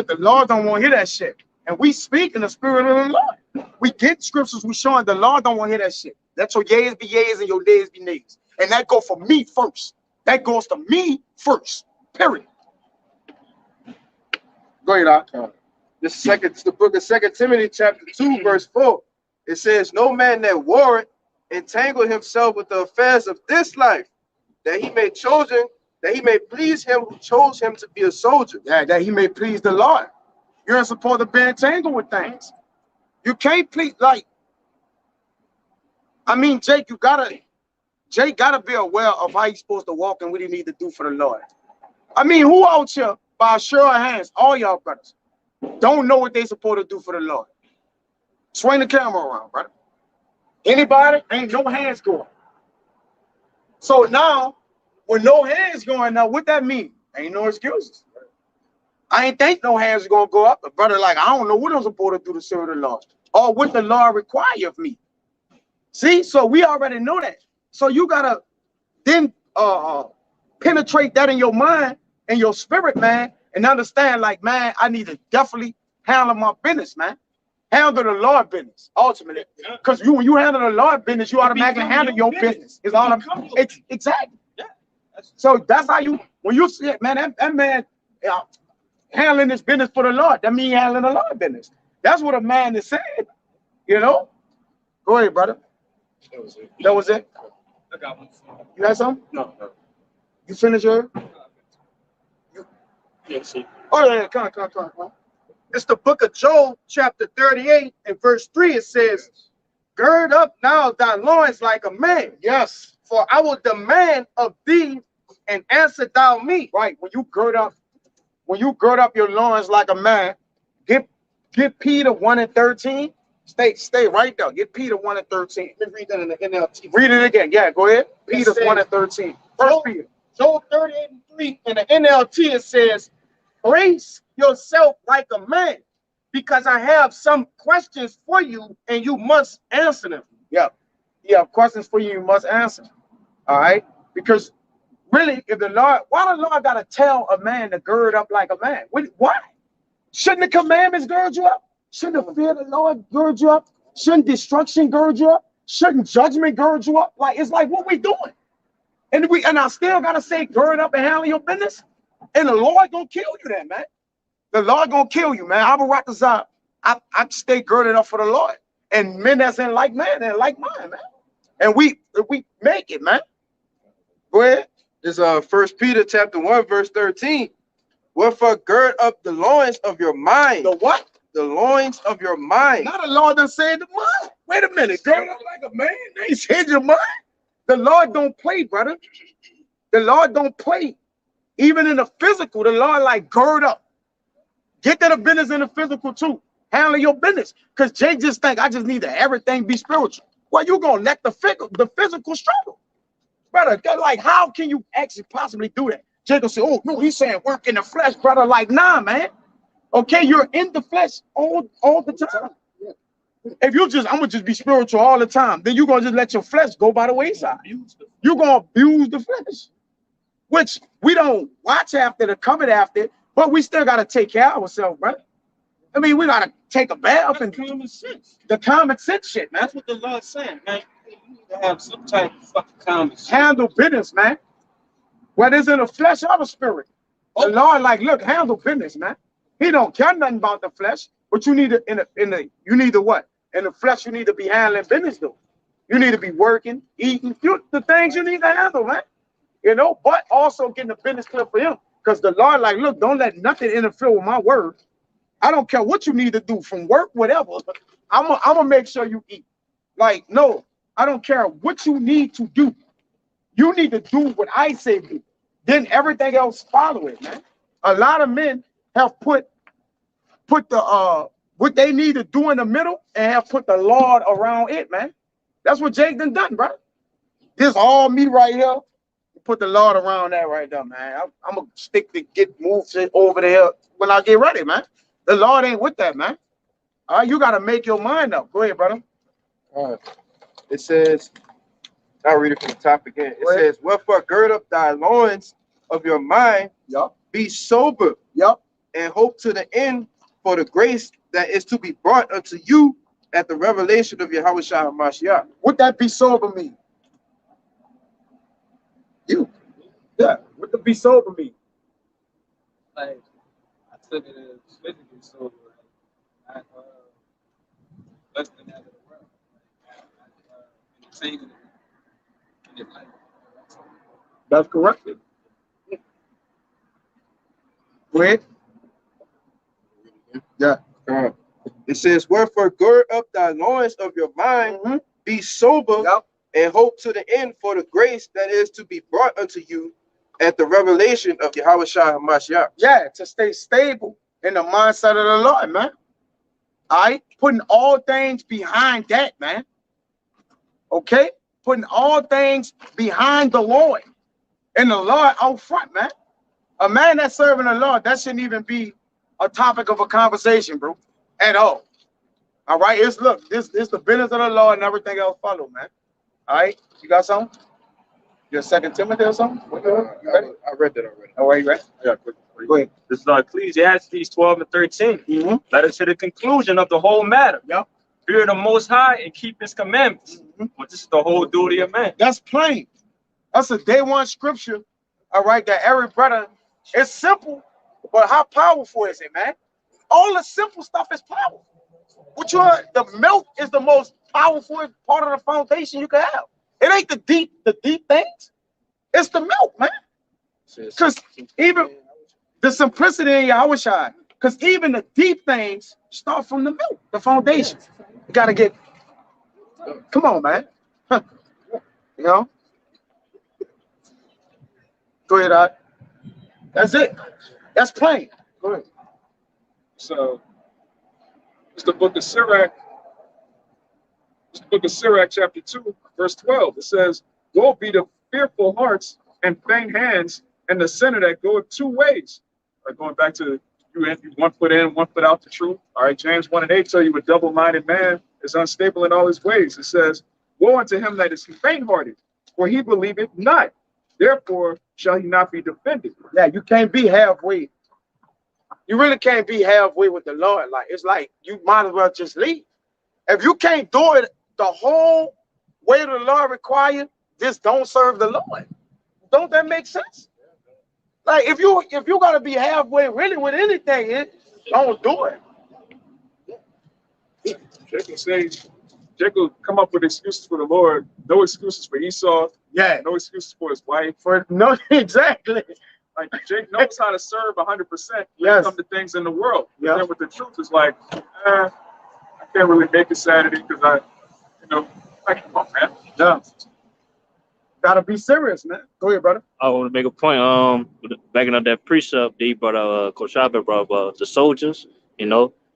The Lord don't want to hear that shit. And we speak in the spirit of the Lord. We get scriptures, we showing the Lord don't want to hear that shit. That's your yeas be yeas and your days be nays. And that go for me first. That goes to me first. Period. Go ahead, Doc. It's the book of 2 Timothy chapter 2, verse 4. It says, no man that warreth entangle himself with the affairs of this life, that he may please him who chose him to be a soldier. Yeah, that he may please the Lord. You're not supposed to be entangled with things. You can't please, Jake, Jake gotta be aware of how he's supposed to walk and what he need to do for the Lord. Who out here, by a show of hands, all y'all brothers, don't know what they supposed to do for the Lord? Swing the camera around, brother. Anybody? Ain't no hands going. So now, with no hands going now, what that mean? Ain't no excuses. I ain't think no hands are gonna go up. But brother, I don't know what I'm supposed to do to serve the Lord, or what the Lord require of me. See, so we already know that. So you gotta then penetrate that in your mind and your spirit, man, and understand, man, I need to definitely handle my business, man. Handle the Lord business, ultimately. Because when you handle the Lord business, you automatically handle your business. It's exactly. Yeah. So that's how when you see it, man, that man handling this business for the Lord, that means handling the Lord business. That's what a man is saying, Go ahead, brother. That was it. I got one. You got something? No. You finished your? Yes, Oh, yeah, come on. It's the book of Job, chapter 38, and verse 3. It says, gird up now thy loins like a man. Yes. For I will demand of thee, and answer thou me. Right. When you gird up your loins like a man, get Peter 1:13. Stay right there. Get Peter 1:13. Let me read that in the NLT. Read it again. Yeah, go ahead. Peter 1:13. First Peter. Job 38:3 in the NLT, it says, brace yourself like a man, because I have some questions for you and you must answer them. Yeah. You have questions for you, you must answer. All right. Because really, if the Lord, why the Lord got to tell a man to gird up like a man? Why? Shouldn't the commandments gird you up? Shouldn't the fear of the Lord gird you up? Shouldn't destruction gird you up? Shouldn't judgment gird you up? Like, it's like, what we doing? And I still gotta say, gird up and handle your business. And the Lord gonna kill you then, man. The Lord gonna kill you, man. I stay girded up for the Lord. And men that's in like man and like mine, man. And we make it, man. Go ahead. This 1 Peter chapter 1, verse 13. Wherefore gird up the loins of your mind. The what? The loins of your mind. Not the Lord done said the mind. Wait a minute. Gird up like a man. They said your mind. The Lord don't play, brother. The Lord don't play. Even in the physical, the Lord like gird up. Get to the business in the physical too. Handle your business. Because Jay just think I just need to everything be spiritual. Well, you gonna let the physical struggle. Brother, like, how can you actually possibly do that? Jacob said, oh, no, he's saying work in the flesh, brother. Like, nah, man. Okay, you're in the flesh all the time. If you I'm gonna just be spiritual all the time, then you're gonna just let your flesh go by the wayside. You're gonna abuse the flesh, which we don't watch after the covet after, but we still gotta take care of ourselves, brother. I mean, we gotta take a bath and Common sense. the common sense shit, man. That's what the Lord's saying, man. You need to have some type of fucking common sense. Handle business, man. Whether it's in the flesh or the spirit. The Lord, like, look, handle business, man. He don't care nothing about the flesh, but you need to you need to what? In the flesh, you need to be handling business, though. You need to be working, eating, the things you need to handle, man. You know, but also getting the business clear for him. Because the Lord, like, look, don't let nothing interfere with my word. I don't care what you need to do from work, whatever. I'm gonna make sure you eat. Like, no, I don't care what you need to do. You need to do what I say do. Then everything else follow it, man. A lot of men have put the what they need to do in the middle and have put the Lord around it, man. That's what Jake done, bro. This all me right here. Put the Lord around that right there, man. I'm gonna stick to get moved over there when I get ready, man. The Lord ain't with that, man. All right, you gotta make your mind up. Go ahead, brother. All right. It says, I'll read it from the top again. It says, wherefore gird up thy loins of your mind. Yup. Be sober. Yup. And hope to the end for the grace that is to be brought unto you at the revelation of Yahushua HaMashiach. What that be sober mean? You. Yeah. What the be sober mean? Like, I took it as physically sober, like, less than that of the world. Entertaining it, like, That's correct. Go ahead. Yeah. It says, wherefore gird up thy loins of your mind, be sober, and hope to the end for the grace that is to be brought unto you at the revelation of Yahushua HaMashiach. Yeah, to stay stable in the mindset of the Lord, man. All right, putting all things behind that, man. Okay, putting all things behind the Lord and the Lord out front, man. A man that's serving the Lord, that shouldn't even be a topic of a conversation, bro, at all. All right, it's look, this the business of the Lord and everything else follow, man. All right, you got something? Your 2 Timothy or something? I read that already. All right, right? Yeah, quick. Go ahead. This is Ecclesiastes 12 and 13. Let us to the conclusion of the whole matter. Yep. Fear the Most High and keep His commandments. But this is the whole duty of man. That's plain. That's a day one scripture. All right, that every brother. It's simple, but how powerful is it, man? All the simple stuff is powerful. The milk is the most powerful part of the foundation you can have. It ain't the deep things. It's the milk, man. Because even the simplicity in Yahushua, because even the deep things start from the milk, the foundation. You gotta get. Come on, man. Huh. You know. Go ahead, Art. That's it. That's plain. Go ahead. So it's the book of Sirach. It's the book of Sirach, chapter 2, verse 12. It says, woe be the fearful hearts and faint hands, and the sinner that goeth 2 ways. All right, going back to you 1 foot in, 1 foot out the truth. All right, James 1 and 8 tell you a double-minded man is unstable in all his ways. It says, woe unto him that is faint-hearted, for he believeth not, Therefore shall he not be defended. Yeah, you can't be halfway. You really can't be halfway with the Lord. Like, it's like you might as well just leave. If you can't do it the whole way the Lord required, just don't serve the Lord. Don't that make sense? Like, if you gotta be halfway really with anything, don't do it. Jacob come up with excuses for the Lord, no excuses for Esau, Yeah, no excuses for his wife. for no, exactly. Like Jake knows how to serve 100% when Yes. it comes to things in the world. But Yeah. then with the truth, it's like, I can't really make it Saturday because like, come on, man. Yeah. Gotta be serious, man. Go ahead, brother. I want to make a point. Backing up that precept that he brought up, Coach Albert brought up, the soldiers.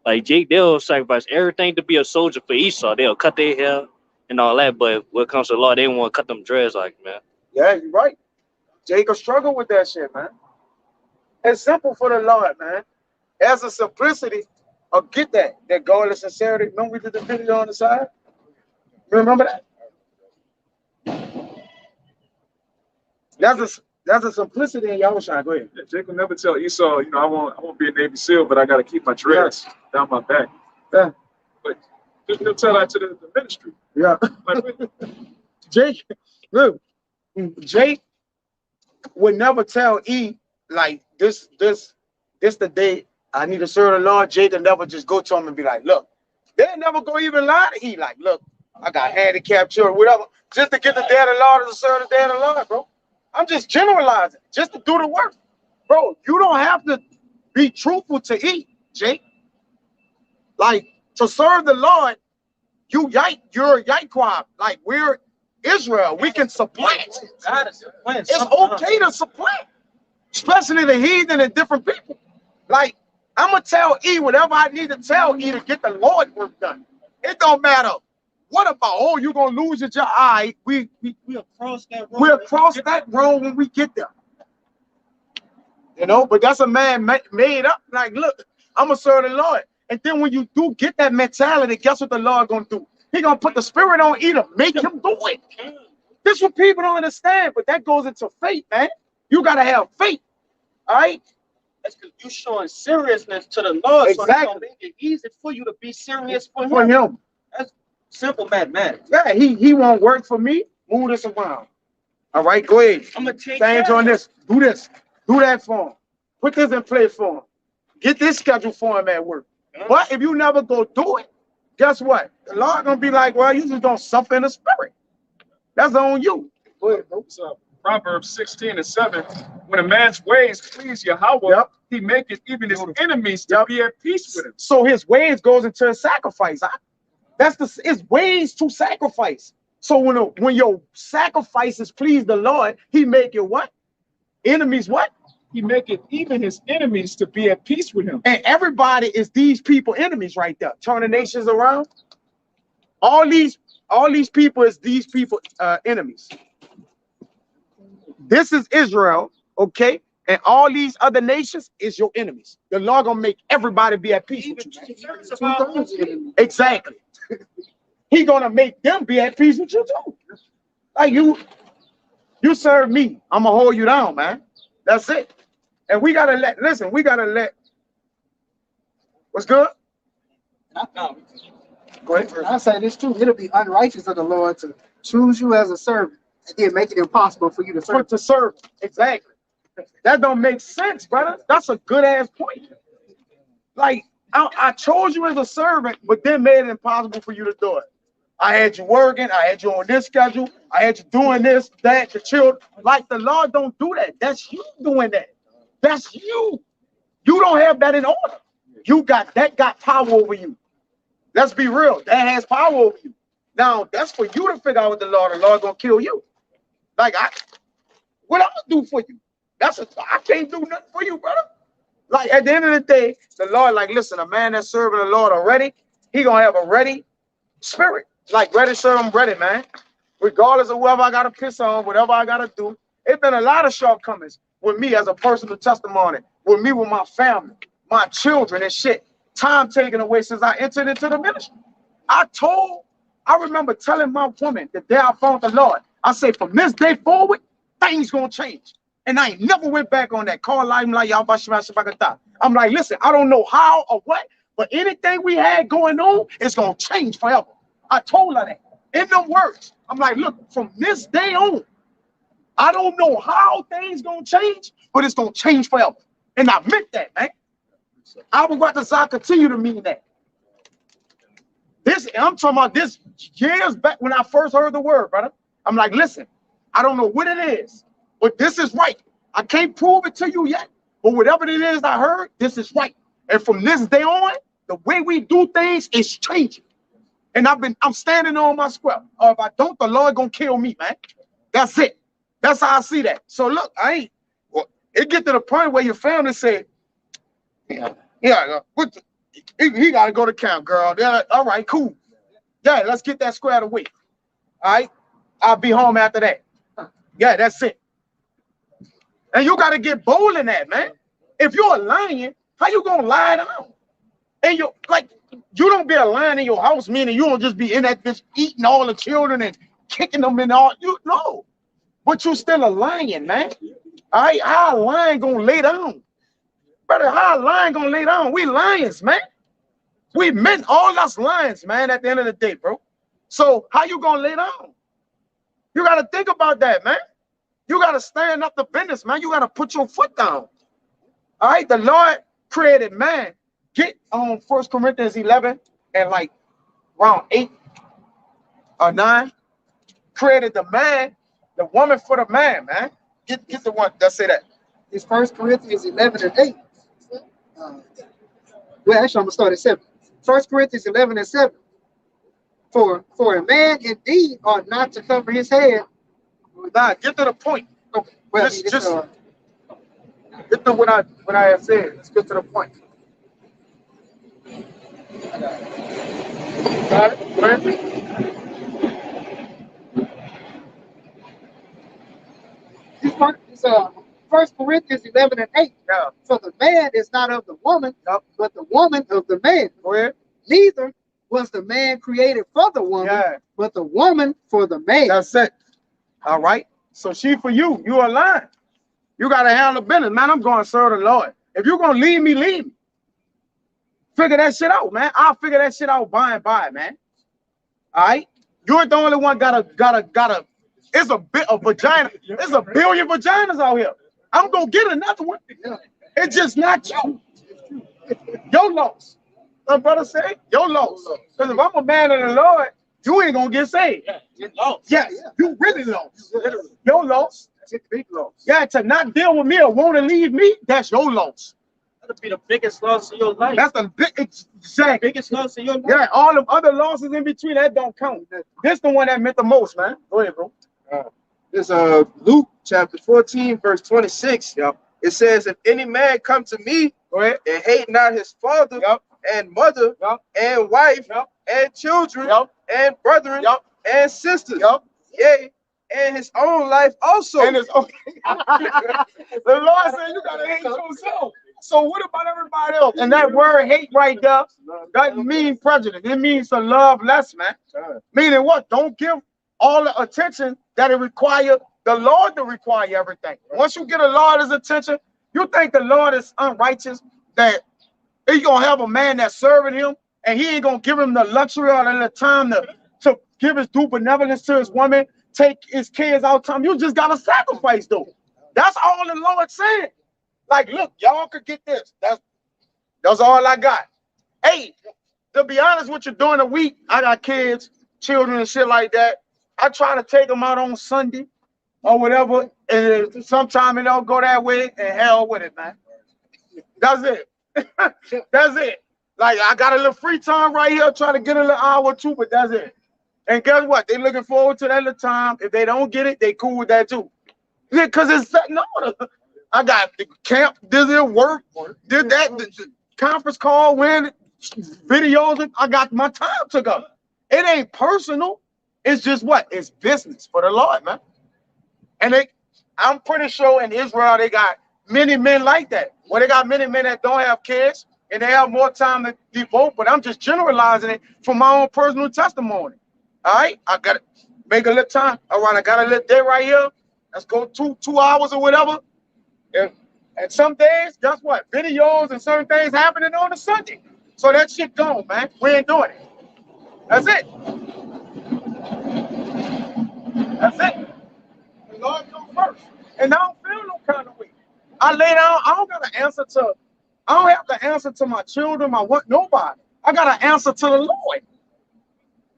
Like Jake, they'll sacrifice everything to be a soldier for Esau. They'll cut their hair and all that. But when it comes to the law, they don't want to cut them dreads, like, man. Yeah, you're right. Jacob struggled with that shit, man. It's simple for the Lord, man. As a simplicity, get that goal of sincerity. Remember we did the video on the side? You remember that? That's a simplicity in Yahushua. Go ahead. Yeah, Jake will never tell Esau, I won't be a Navy SEAL, but I got to keep my dreads down my back. Yeah. But he'll tell that to the ministry. Yeah. Like, Jake, look, Jake would never tell E like this the day I need to serve the Lord. Jake would never just go to him and be like, look, they'll never go even lie to E like, look, I got handicapped children, whatever, just to get the day of the Lord to serve the day of the Lord, bro. I'm just generalizing, just to do the work. Bro, you don't have to be truthful to E, Jake. Like, to serve the Lord, you're a Yahweh. Like, we're Israel. We can supplant. It's okay to supplant, especially the heathen and different people. Like, I'm going to tell E whatever I need to tell E to get the Lord work done. It don't matter. What about, you're going to lose your job? All right, we'll cross that road. We'll cross that road when we get there. But that's a man made up. Like, look, I'm going to serve the Lord. And then when you do get that mentality, guess what the Lord going to do? He going to put the spirit on E to make him do it. This is what people don't understand, but that goes into faith, man. You got to have faith, all right? That's because you're showing seriousness to the Lord. Exactly. So it's gonna make it easy for you to be serious for For him. him. That's simple mathematics. Yeah, he won't work for me. Move this around. All right, go ahead. I'm gonna take Change on this. Do this. Do that for him. Put this in play for him. Get this schedule for him at work. But if you never go do it, guess what? The Lord gonna be like, well, you just don't suffer in the spirit. That's on you. Go ahead, bro. So Proverbs 16:7, when a man's ways please Yahweh, he maketh even his enemies to be at peace with him. So his ways goes into a sacrifice. That's his ways to sacrifice. So when your sacrifices please the Lord, he make your what? Enemies what? He maketh even his enemies to be at peace with him. And everybody is these people enemies right there. Turn the nations around. All these people is these people enemies. This is Israel, okay? And all these other nations is your enemies. The Lord gonna make everybody be at peace with you. Exactly. He gonna make them be at peace with you too. Like you serve me, I'm gonna hold you down, man. That's it. And we gotta let what's good? Go ahead. I say this too. It'll be unrighteous of the Lord to choose you as a servant and then make it impossible for you to serve. Exactly. That don't make sense, brother. That's a good ass point. Like I chose you as a servant, but then made it impossible for you to do it. I had you working. I had you on this schedule. I had you doing this, that, the children. Like the Lord don't do that. That's you doing that. That's you. You don't have that in order. You got that got power over you. Let's be real. That has power over you. Now that's for you to figure out what the Lord gonna kill you. Like what I'm gonna do for you? I can't do nothing for you, brother. Like at the end of the day, the Lord, like, listen, a man that's serving the Lord already, he gonna have a ready spirit. Like ready, serve him ready, man. Regardless of whoever I gotta piss on, whatever I gotta do. It's been a lot of shortcomings with me as a personal testimony, with me, with my family, my children and shit. Time taken away since I entered into the ministry. I remember telling my woman the day I found the Lord, I say, from this day forward, things gonna change. And I ain't never went back on that. Call life like y'all. I'm like, listen, I don't know how or what, but anything we had going on is gonna change forever. I told her that in them words. I'm like, look, from this day on, I don't know how things gonna change, but it's gonna change forever. And I meant that, man. I was about to continue to mean that. I'm talking about this years back when I first heard the word, brother. I'm like, listen, I don't know what it is, but this is right. I can't prove it to you yet, but whatever it is I heard, this is right. And from this day on, the way we do things is changing. And I'm standing on my square. Or if I don't, the Lord gonna kill me, man. That's it. That's how I see that. So look, it get to the point where your family say, he gotta go to camp, girl. They're like, all right, cool. Yeah, let's get that squared away. All right, I'll be home after that. Yeah, that's it. And you gotta get bold in that, man. If you're a lion, how you gonna lie down? And you don't be a lion in your house, meaning you don't just be in that bitch eating all the children and kicking them in all. You know, but you still a lion, man. All right, how a lion gonna lay down? Brother, how a lion gonna lay down? We lions, man. We men, all us lions, man, at the end of the day, bro. So how you gonna lay down? You gotta think about that, man. You gotta stand up to business, man. You gotta put your foot down. All right, the Lord created man. Get on 1 Corinthians 11 and like around 8 or 9. Created the man, the woman for the man, man. Get the one that say that. It's 1 Corinthians 11 and 8. Well, actually, I'm gonna start at 7. 1 Corinthians 11 and 7. For a man indeed ought not to cover his head. Nah, get to the point. Okay. Well, just get to what I have said. Let's get to the point. Got it? It's 1 Corinthians 11 and 8. Yeah. For the man is not of the woman, but the woman of the man. Go ahead. Neither was the man created for the woman, but the woman for the man. That's it. All right. So she for you. You are lying. You got to handle business. Man, I'm going to serve the Lord. If you're going to leave me, leave me. Figure that shit out, man. I'll figure that shit out by and by, man. All right? You're the only one got a, it's a bit of vagina. There's a billion vaginas out here. I'm going to get another one. It's just not you. Your loss. My brother say, your loss. Because if I'm a man of the Lord, you ain't going to get saved. You lost. Yes, you really lost. Your loss. Big loss. Yeah, to not deal with me or want to leave me, that's your loss. That'll be the biggest loss of your life. That's the Biggest loss of your life. Yeah, all the other losses in between, that don't count. This the one that meant the most, man. Go ahead, bro. This Luke chapter 14, verse 26. It says, if any man come to me and hate not his father and mother and wife and children and brethren and sisters, yea, and his own life also. And his own. The Lord said you gotta hate yourself. So what about everybody else? And that word hate right there doesn't mean prejudice. It means to love less, man. Meaning what? Don't give all the attention that it requires the Lord to require everything. Once you get a Lord's attention, you think the Lord is unrighteous, that he's gonna have a man that's serving him and he ain't gonna give him the luxury or the time to give his due benevolence to his woman, take his kids out time. You just gotta sacrifice though. That's all the Lord said. Like, look, y'all could get this. That's all I got. Hey, to be honest with you, during the week, I got kids, children, and shit like that. I try to take them out on Sunday or whatever, and sometimes it don't go that way, and hell with it, man. That's it. That's it. Like, I got a little free time right here, try to get a little hour or two, but that's it. And guess what? They looking forward to that little time. If they don't get it, they cool with that too. Yeah, because it's set in order. I got the camp, did it work, did that, the conference call, when videos, and I got my time took up. It ain't personal. It's just what? It's business for the Lord, man. And I'm pretty sure in Israel, they got many men like that. Well, they got many men that don't have kids and they have more time to devote, but I'm just generalizing it from my own personal testimony. All right, I got to make a little time. All right, I got a little day right here. Let's go 2 hours or whatever. And some days, guess what? Videos and certain things happening on a Sunday. So that shit gone, man. We ain't doing it. That's it. That's it. The Lord comes first. And I don't feel no kind of way. I lay down, I don't have to answer to my children, nobody. I got to answer to the Lord.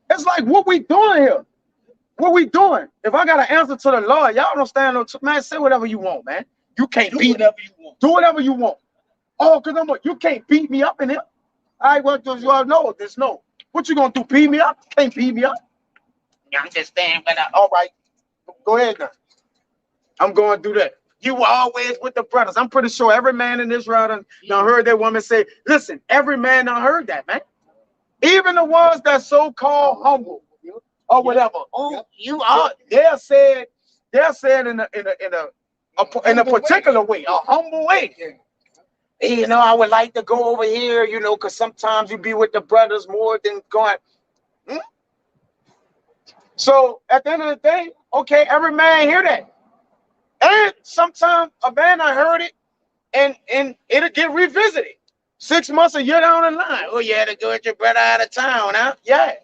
It's like, what we doing here? What we doing? If I got to answer to the Lord, y'all don't stand no, man, say whatever you want, man. You can't beat whatever you want. Do whatever you want. Oh, because you can't beat me up in here. All right, well, does you all know this? No. What you gonna do? Beat me up? Can't beat me up. I'm just saying, but all right. Go ahead now. I'm going to do that. You were always with the brothers. I'm pretty sure every man in Israel done heard that woman say, listen, every man done heard that, man. Even the ones that so-called humble or whatever. Oh, you are. They're said in a particular way, a humble way. You know, I would like to go over here, you know, because sometimes you be with the brothers more than going. So at the end of the day, okay, every man hear that. And sometimes a man I heard it and it'll get revisited 6 months, a year down the line. Oh, you had to go with your brother out of town, huh? Yeah.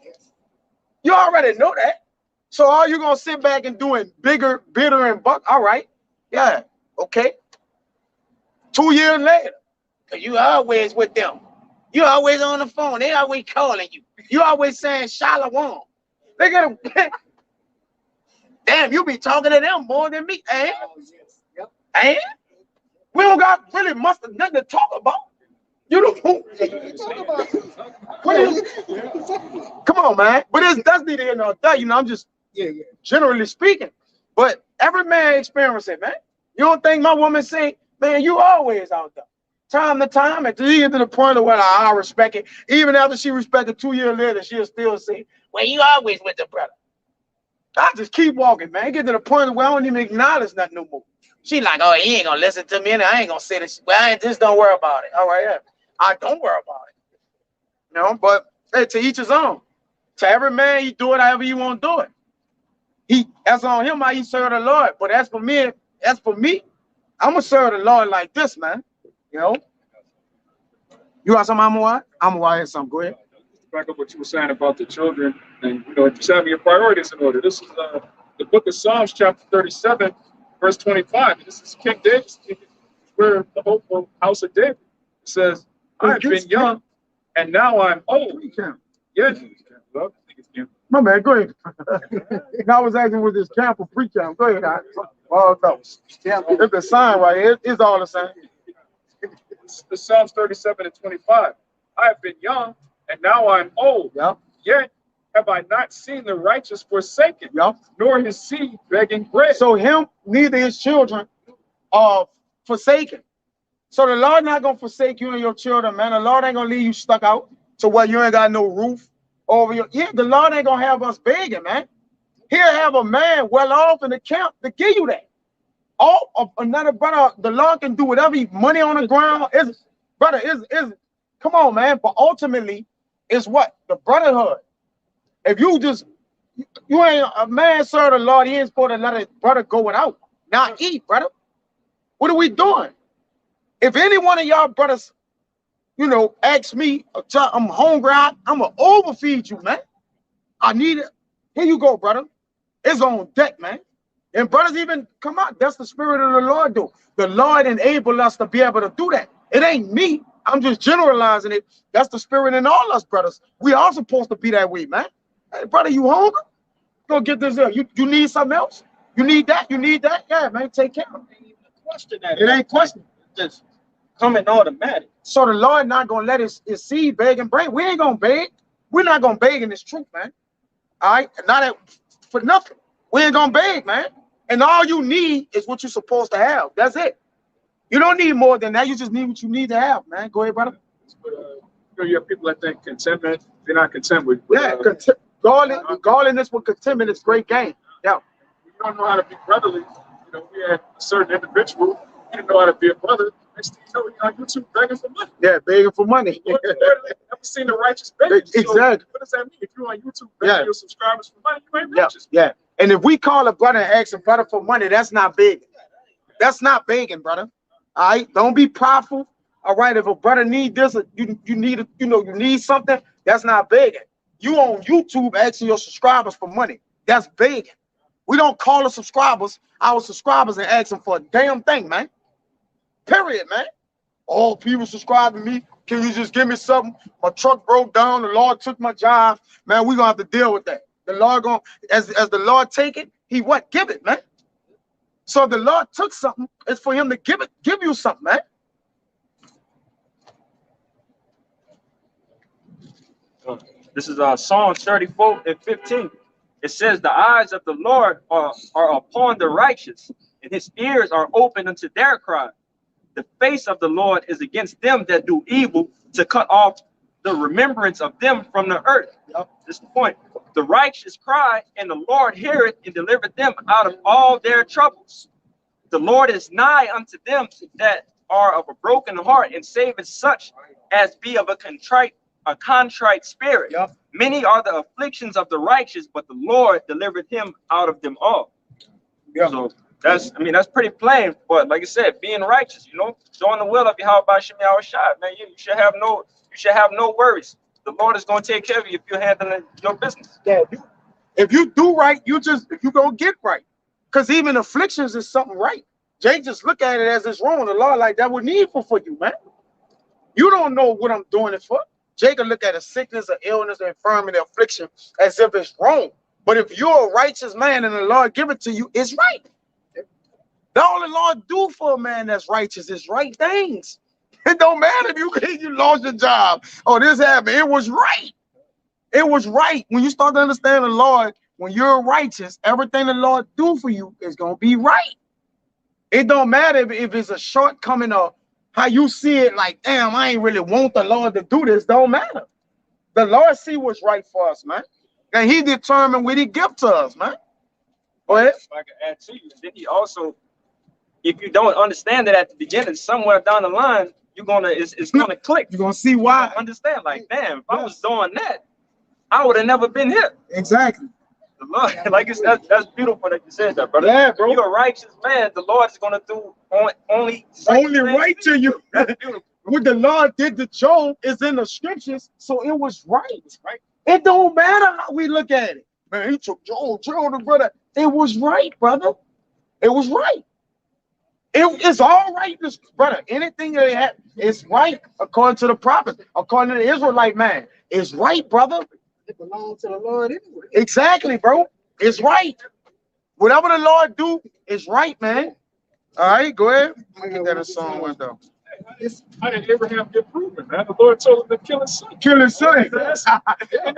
You already know that. So all you gonna sit back and doing bigger, bitter, and buck? All right. Yeah. Okay. 2 years later, you always with them. You always on the phone. They always calling you. You always saying Shalom. They get them. Damn, you be talking to them more than me, eh? Yep. Eh? We don't got really much of nothing to talk about. You don't. Come on, man. But that's neither here nor there. You know, I'm just generally speaking. But every man experience it, man. You don't think my woman say, man, you always out there. Time to time, until you get to the point of where I respect it. Even after she respected 2 years later, she'll still say, well, you always with the brother. I just keep walking, man. Get to the point where I don't even acknowledge nothing no more. She like, oh, he ain't gonna listen to me, and I ain't gonna say this. Well, just don't worry about it. All right, yeah. I don't worry about it. You know, but hey, to each his own. To every man, he do it however you want to do it. That's on him how he serve the Lord. But as for me, I'm gonna serve the Lord like this, man. You know. You got something, I'm gonna hear something. Go ahead. Back up what you were saying about the children, and you know, just having your priorities in order. This is the book of Psalms, chapter 37, verse 25. This is King David speaking. We're the hopeful house of David. It says, I have been young, and now I'm old. Yes. My man, go ahead. I was asking with this camp or pre-camp. Go ahead. All those. It's the sign right here. It's all the same. The Psalms 37 and 25. I have been young, and now I'm old. Yep. Yet have I not seen the righteous forsaken, nor his seed begging bread. So him, neither his children are forsaken. So the Lord not gonna forsake you and your children, man. The Lord ain't gonna leave you stuck out to where you ain't got no roof over your. Yeah, the Lord ain't gonna have us begging, man. He'll have a man well off in the camp to give you that. All of another brother, the Lord can do whatever. Money on the ground is, brother, is. Come on, man. But ultimately, it's what the brotherhood. If you ain't a man serve the Lord, he ain't supposed to let a brother go without, not eat, brother. What are we doing? If any one of y'all brothers, you know, ask me, I'm hungry, I'm gonna overfeed you, man. I need it. Here you go, brother. It's on deck, man. And brothers even come out. That's the spirit of the Lord, though. The Lord enabled us to be able to do that. It ain't me. I'm just generalizing it. That's the spirit in all us, brothers. We are supposed to be that way, man. Hey, brother, you hungry? Go get this here. You need something else? You need that? You need that? Yeah, man, take care of it. Question that. It ain't question. Just coming automatic. So the Lord not gonna let his seed beg and break. We ain't gonna beg. We're not gonna beg in this truth, man. All right, not for nothing. We ain't gonna beg, man. And all you need is what you're supposed to have. That's it. You don't need more than that. You just need what you need to have, man. Go ahead, brother. You know, you have people that think contentment, they're not content with. Godliness with contentment is great game. Yeah. You don't know how to be brotherly. You know, we had a certain individual, he didn't know how to be a brother, Next thing you know, you're on YouTube begging for money. Yeah, begging for money. Lord, I've seen the righteous begging. So Exactly. what does that mean? If you're on YouTube begging your subscribers for money, you ain't Yeah, righteous. yeah. And if we call a brother and ask a brother for money, that's not begging. That's not begging, brother. All right, don't be prideful. All right, if a brother need this, you need a, you need something, that's not begging. You on YouTube asking your subscribers for money, that's begging. We don't call the subscribers, our subscribers, and ask them for a damn thing, man. Period, man. All people subscribing to me. Can you just give me something? My truck broke down. The Lord took my job. Man, we're gonna have to deal with that. The Lord gonna, as the Lord take it, he what? Give it, man. So if the Lord took something, it's for him to give you something, man. This is Psalms 34:15. It says, the eyes of the Lord are upon the righteous, and his ears are open unto their cry. The face of the Lord is against them that do evil, to cut off the remembrance of them from the earth. This is the point. The righteous cry, and the Lord heareth and delivereth them out of all their troubles. The Lord is nigh unto them that are of a broken heart, and saveth such as be of a contrite spirit. Many are the afflictions of the righteous, but the Lord delivered him out of them all. So that's, I mean, that's pretty plain. But like I said, being righteous, you know, doing the will of Yahweh Shem Yahushua, man, you should have no worries. The Lord is going to take care of you if you're handling your business. Yeah. If you do right, you gonna get right. Because even afflictions is something right. Jay just look at it as it's wrong. The Lord like that was needful for you, man. You don't know what I'm doing it for. Jacob look at a sickness, an illness, an infirmity, affliction as if it's wrong. But if you're a righteous man and the Lord give it to you, it's right. The only Lord do for a man that's righteous is right things. It don't matter if you lost your job or this happened. It was right. It was right. When you start to understand the Lord, when you're righteous, everything the Lord do for you is going to be right. It don't matter if it's a shortcoming or how you see it, like, damn, I ain't really want the Lord to do this. Don't matter. The Lord see what's right for us, man. And he determined what he give to us, man. Go ahead. If I can add to you, then he also, if you don't understand it at the beginning, somewhere down the line, it's gonna click. You're gonna see why. Understand, like, damn, if I was doing that, I would have never been here. Exactly. The Lord, like that's beautiful that you said that, brother. Yeah, bro. If you're a righteous man, the Lord is gonna do only right to you. That's beautiful. What the Lord did to Job is in the scriptures, so it was right. Right. It don't matter how we look at it. Man, he took Job, the brother. It was right, brother. It was right. It's all right, brother. Anything that had is right according to the prophet, according to the Israelite man. It's right, brother. It belongs to the Lord anyway. Exactly, bro. It's right. Whatever the Lord do is right, man. All right, go ahead. Get that in Psalm 1 though. How did Abraham get proven, man? The Lord told him to kill his son. Kill his son. In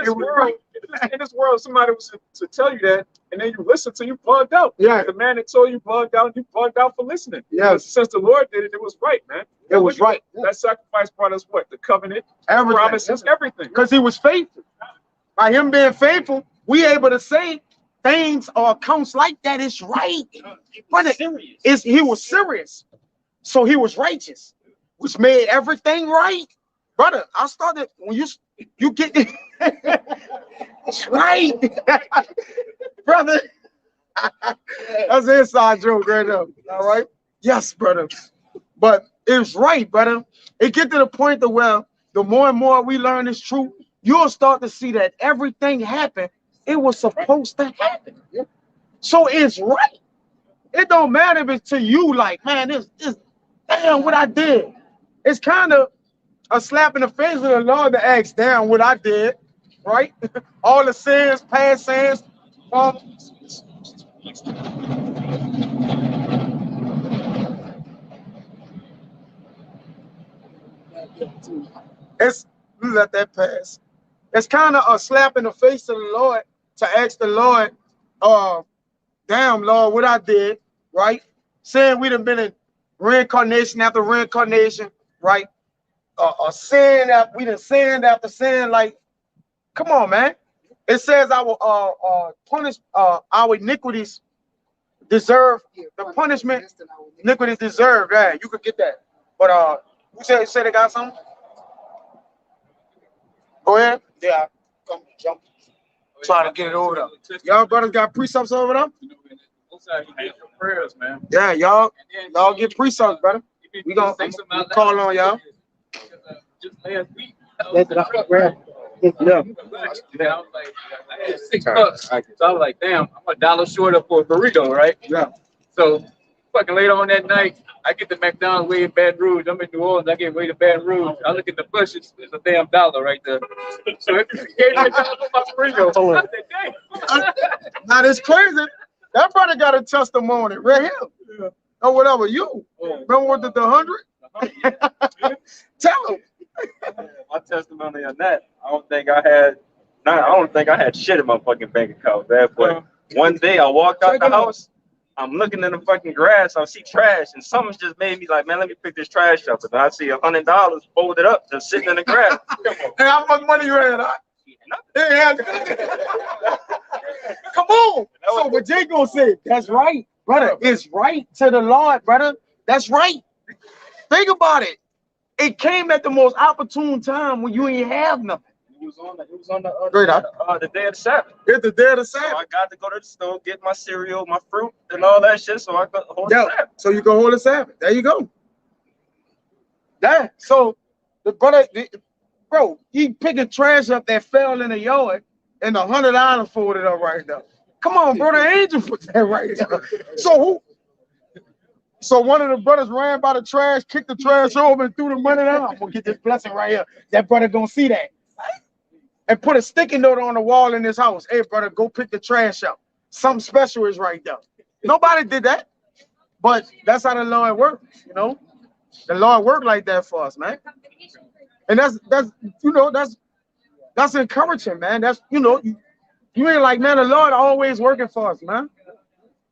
this world, somebody was to tell you that, and then you listen to you bugged out. Yeah. The man that told you bugged out, you bugged out for listening. Yeah. Since the Lord did it, it was right, man. It was right. That sacrifice brought us what? The covenant, Everything. promises, everything. Because he was faithful. By him being faithful, we able to say things or accounts like that is right. But he was serious. So he was righteous, which made everything right. Brother, I started when you get it's right. Brother. That's an inside joke right now. All right. Yes, brother. But it's right, brother. It get to the point that where the more and more we learn this truth, you'll start to see that everything happened. It was supposed to happen. So it's right. It don't matter if it's to you like, man, this damn what I did. It's kind of a slap in the face of the Lord to ask, damn what I did, right? All the sins, past sins. We let that pass. It's kind of a slap in the face of the Lord to ask the Lord, damn, Lord, what I did, right? Saying we'd have been in reincarnation after reincarnation, right? Sin that we done sinned after sin, like, come on, man. It says our punish our iniquities deserve the punishment iniquities deserve. Yeah, you could get that. But who said they got something? Go ahead. Yeah, come jump. Trying to get it over there. Y'all brothers got precepts over there? Prayers, man. Yeah, y'all get precepts, brother. We gonna call on y'all. Just last week, That's it. I was like, I had $6. So I was like, damn, I'm $1 short up for a burrito, right? Yeah. So fucking later on that night, I get to McDonald's way in Baton Rouge. I'm in New Orleans. I get way to Baton Rouge. I look at the bushes. It's a damn dollar right there. So it gave me $1 for my burrito. I said, damn. Now it's crazy. That brother got a testimony right here. Or whatever. You remember what the 100? Tell him. My testimony on that, I don't think I had shit in my fucking bank account, man. But one day I walked out the house, I'm looking in the fucking grass, I see trash, and something just made me like, man, let me pick this trash up. And I see $100 folded up, just sitting in the grass. Hey, how much money you had? Come on. So what Jay gonna say? That's right, brother. It's right to the Lord, brother. That's right. Think about it. It came at the most opportune time when you ain't have nothing. It was on the day of the Sabbath. It's the day of the Sabbath. So I got to go to the store, get my cereal, my fruit, and all that shit. So I could hold the Sabbath. So you can hold the Sabbath. There you go. That so the brother, bro, he picking trash up that fell in the yard, and $100 folded up right now. Come on, bro, the angel put that right there. So one of the brothers ran by the trash, kicked the trash over, and threw the money down. I'm gonna get this blessing right here. That brother gonna see that. And put a sticky note on the wall in his house. Hey, brother, go pick the trash up. Something special is right there. Nobody did that. But that's how the Lord works, you know. The Lord worked like that for us, man. And that's encouraging, man. That's you ain't like, man, the Lord always working for us, man.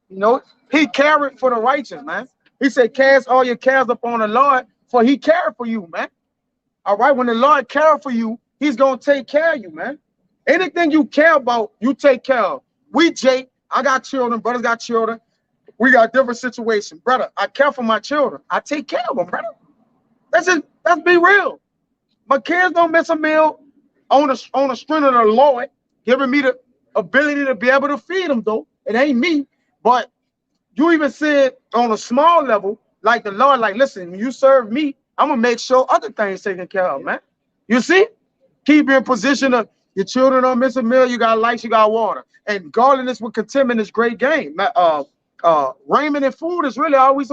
You know, he cared for the righteous, man. He said, cast all your cares upon the Lord, for he cared for you, man. All right, when the Lord cared for you, he's gonna take care of you, man. Anything you care about, you take care of. Jake, I got children, brothers got children. We got different situations. Brother, I care for my children. I take care of them, brother. Let's be real. My kids don't miss a meal on the strength of the Lord, giving me the ability to be able to feed them, though. It ain't me. But you even said on a small level, like the Lord, like, listen, when you serve me, I'm gonna make sure other things taken care of, man. You see? Keep in position of your children don't miss a meal, you got lights, you got water. And godliness with contentment is great game. Raiment and food is really all we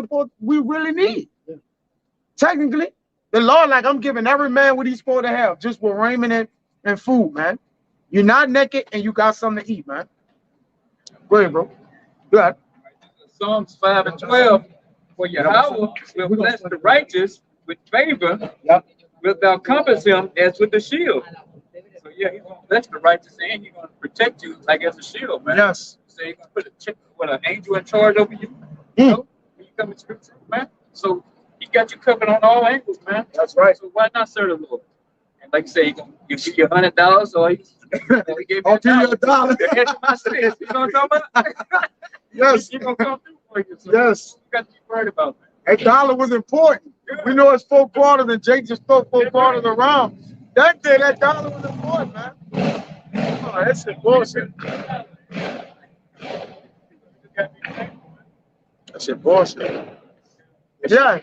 really need. Technically, the Lord, like, I'm giving every man what he's supposed to have, just with raiment and food, man. You're not naked and you got something to eat, man. Go ahead, bro. Go ahead. Psalms 5 and 12. For Yahweh will bless the righteous with favor. Wilt thou compass him as with a shield? So yeah, he's gonna bless the righteous and he's gonna protect you like as a shield, man. Yes. So he's gonna put an angel in charge over you. You know, when you come into scripture, man. So he got you covered on all angles, man. That's right. So why not serve the Lord? And like you say, he'll give you $100 or he gave you I'll give you $1. You know what I'm talking about? Yes. He's gonna come through for you. So yes. You got to be worried about that. That dollar was important. We know it's 4 quarters and Jake just threw 4 quarters around. That day, that dollar was important, man. Oh, that's shit bullshit. That shit bullshit. Yeah.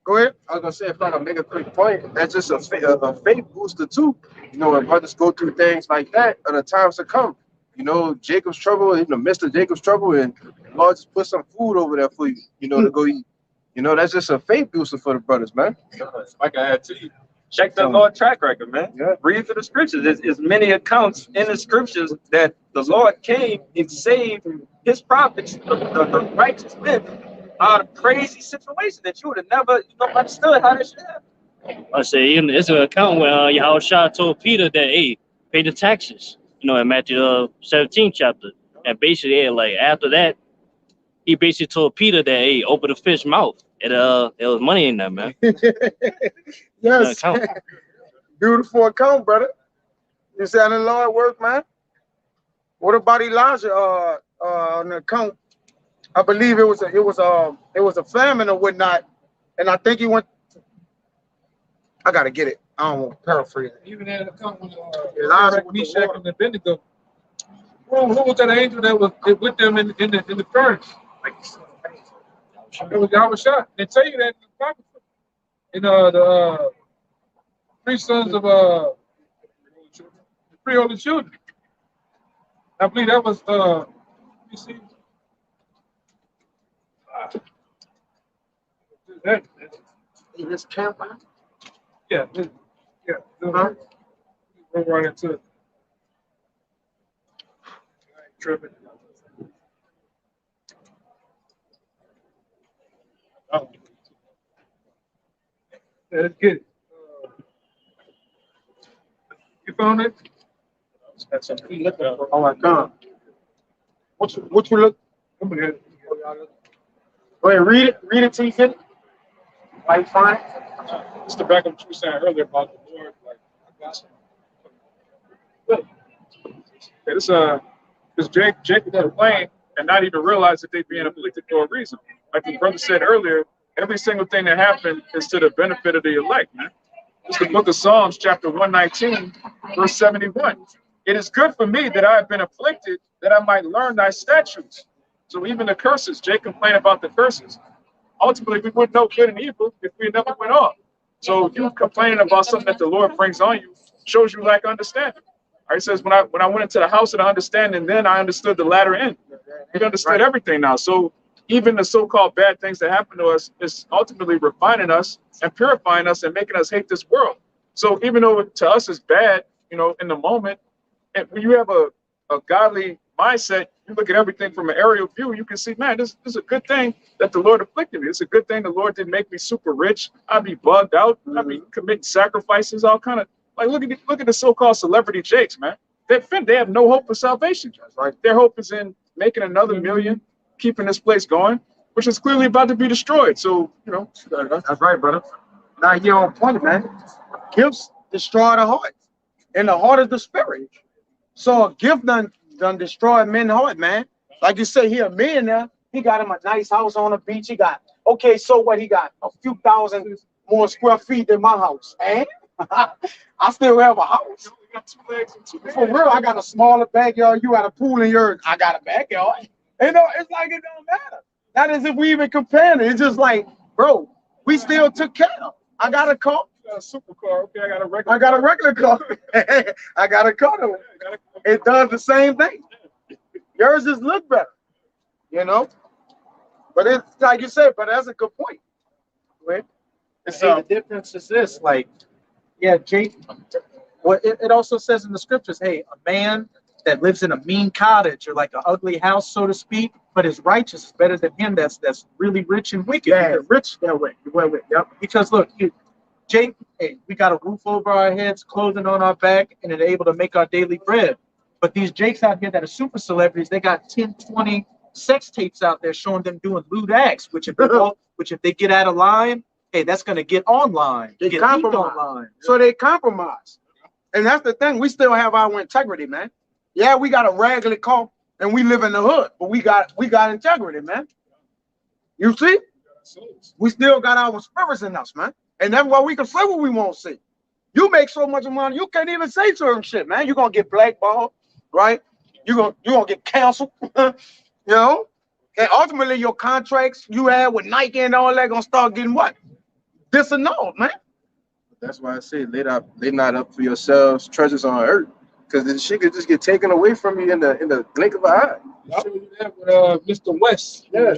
Go ahead. I was gonna say, if I can make a quick point, that's just a faith booster too. You know, when brothers go through things like that, at the times to come. You know, Jacob's trouble, in the midst of Jacob's trouble, and the Lord just put some food over there for you, you know, to go eat. You know, that's just a faith booster for the brothers, man. Like I had to you. Check the Lord track record, man. Yeah. Read through the scriptures. There's many accounts in the scriptures that the Lord came and saved his prophets, the righteous men, out of crazy situations that you would have never understood how this should happen. I say, it's an account where Yahushua told Peter that, hey, pay the taxes, you know, in Matthew 17th chapter. And basically, like, after that, he basically told Peter that, hey, open the fish mouth. There was money in that, man. Yes. Beautiful account, brother. You said the Lord work, man. What about Elijah on the account? I believe it was a famine or whatnot, and I think he went I gotta get it. I don't want to paraphrase it. Even in the company, Elijah with the Meshach water. and Abednego. Who was that angel that was with them in the furnace? It was Yahushua. They tell you that in the Bible. In the three sons of the three older children. I believe that was you see. In this camp, man? Yeah. Huh? We'll run into it. Tripping. Oh. Yeah, let's get it. You found it? Oh my God. What you look? Come here. Go ahead, read it. Read it till you get it. Why you find it? Just to back up what you were saying earlier about the Lord, like I got some. Yeah, this Jacob complained and not even realize that they're being afflicted for a reason. Like the brother said earlier, every single thing that happened is to the benefit of the elect, man. It's the book of Psalms, chapter 119, verse 71. It is good for me that I have been afflicted, that I might learn thy statutes. So even the curses, Jake complained about the curses. Ultimately, we wouldn't know good and evil if we never went off. So you complaining about something that the Lord brings on you shows you lack understanding. He says, when I went into the house of the understanding, then I understood the latter end. We understood everything now. So even the so-called bad things that happen to us is ultimately refining us and purifying us and making us hate this world. So even though to us it's bad, you know, in the moment, and when you have a godly mindset, you look at everything from an aerial view, you can see, man, this is a good thing that the Lord afflicted me. It's a good thing the Lord didn't make me super rich. I'd be bugged out. I'd be committing sacrifices, all kind of, like, look at the so-called celebrity Jakes, man. They have no hope for salvation. Right? Their hope is in making another million, keeping this place going, which is clearly about to be destroyed. So, you know. That's right, brother. Now you're on point, man. Gifts destroy the heart. And the heart is the spirit. So a gift done destroy men's heart, man. Like you say, he a millionaire. He got him a nice house on the beach. He got, okay, so what? He got a few thousand more square feet than my house. And I still have a house. For real, I got a smaller backyard. You got a pool in yours. I got a backyard. You know, it's like it don't matter. Not as if we even comparing it. It's just like, bro, we still took care of. I got a car. You got a supercar. Okay, I got a regular. I got a regular car. I got a car. It does the same thing. Yours just look better, you know. But it's like you said, but that's a good point. Right? The difference is this, like, yeah, Jake. Well, it also says in the scriptures, hey, a man that lives in a mean cottage or like an ugly house, so to speak, but is righteous is better than him that's really rich and wicked. Yeah, rich that way. Yep. Because look, Jake, hey, we got a roof over our heads, clothing on our back, and are able to make our daily bread. But these Jakes out here that are super celebrities, they got 10, 20 sex tapes out there showing them doing lewd acts, which if they get out of line, hey, that's gonna get online. They get compromise. online. So they compromise. And that's the thing. We still have our integrity, man. Yeah, we got a raggedy car and we live in the hood, but we got integrity, man. You see? We still got our spirits in us, man. And that's why we can say what we want to say. You make so much money, you can't even say certain shit, man. You're gonna get blackballed, right? You're gonna get canceled, you know? And ultimately your contracts you had with Nike and all that gonna start getting what? Disannulled, man. That's why I say lay not up for yourselves treasures on earth, because the shit could just get taken away from you in the blink of an eye. I showed you that with Mr. West. Yeah.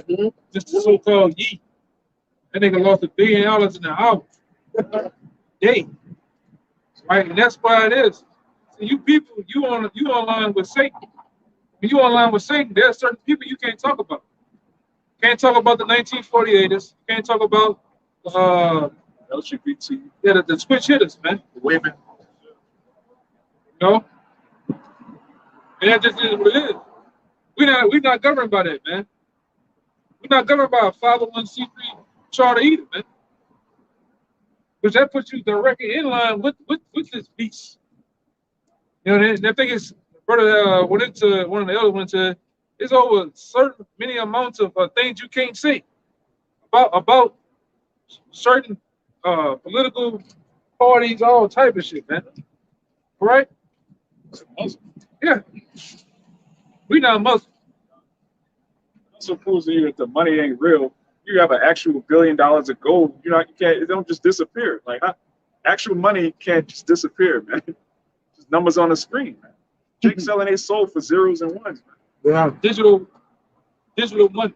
Just the so-called Yeet. That nigga lost $1 billion in an hour. Day. Right, and that's why it is. So you people, you online with Satan. When you online with Satan, there are certain people you can't talk about. Can't talk about the 1948ers. Can't talk about LGBT. Yeah, the switch hitters, man. The women. You know? And that just is what it is. We're not governed by that, man. We're not governed by a 501c3 charter either, man. Because that puts you directly in line with this beast. You know, and I think it's brother went into one of the elders went into it's over certain many amounts of things you can't say about certain political parties, all type of shit, man. Right? Yeah. We not Muslim. Also proves to you that the money ain't real. You have an actual $1 billion of gold. You can't. It don't just disappear. Like actual money can't just disappear, man. Just numbers on the screen, man. Jake selling his soul for zeros and ones, man. Yeah. Digital money.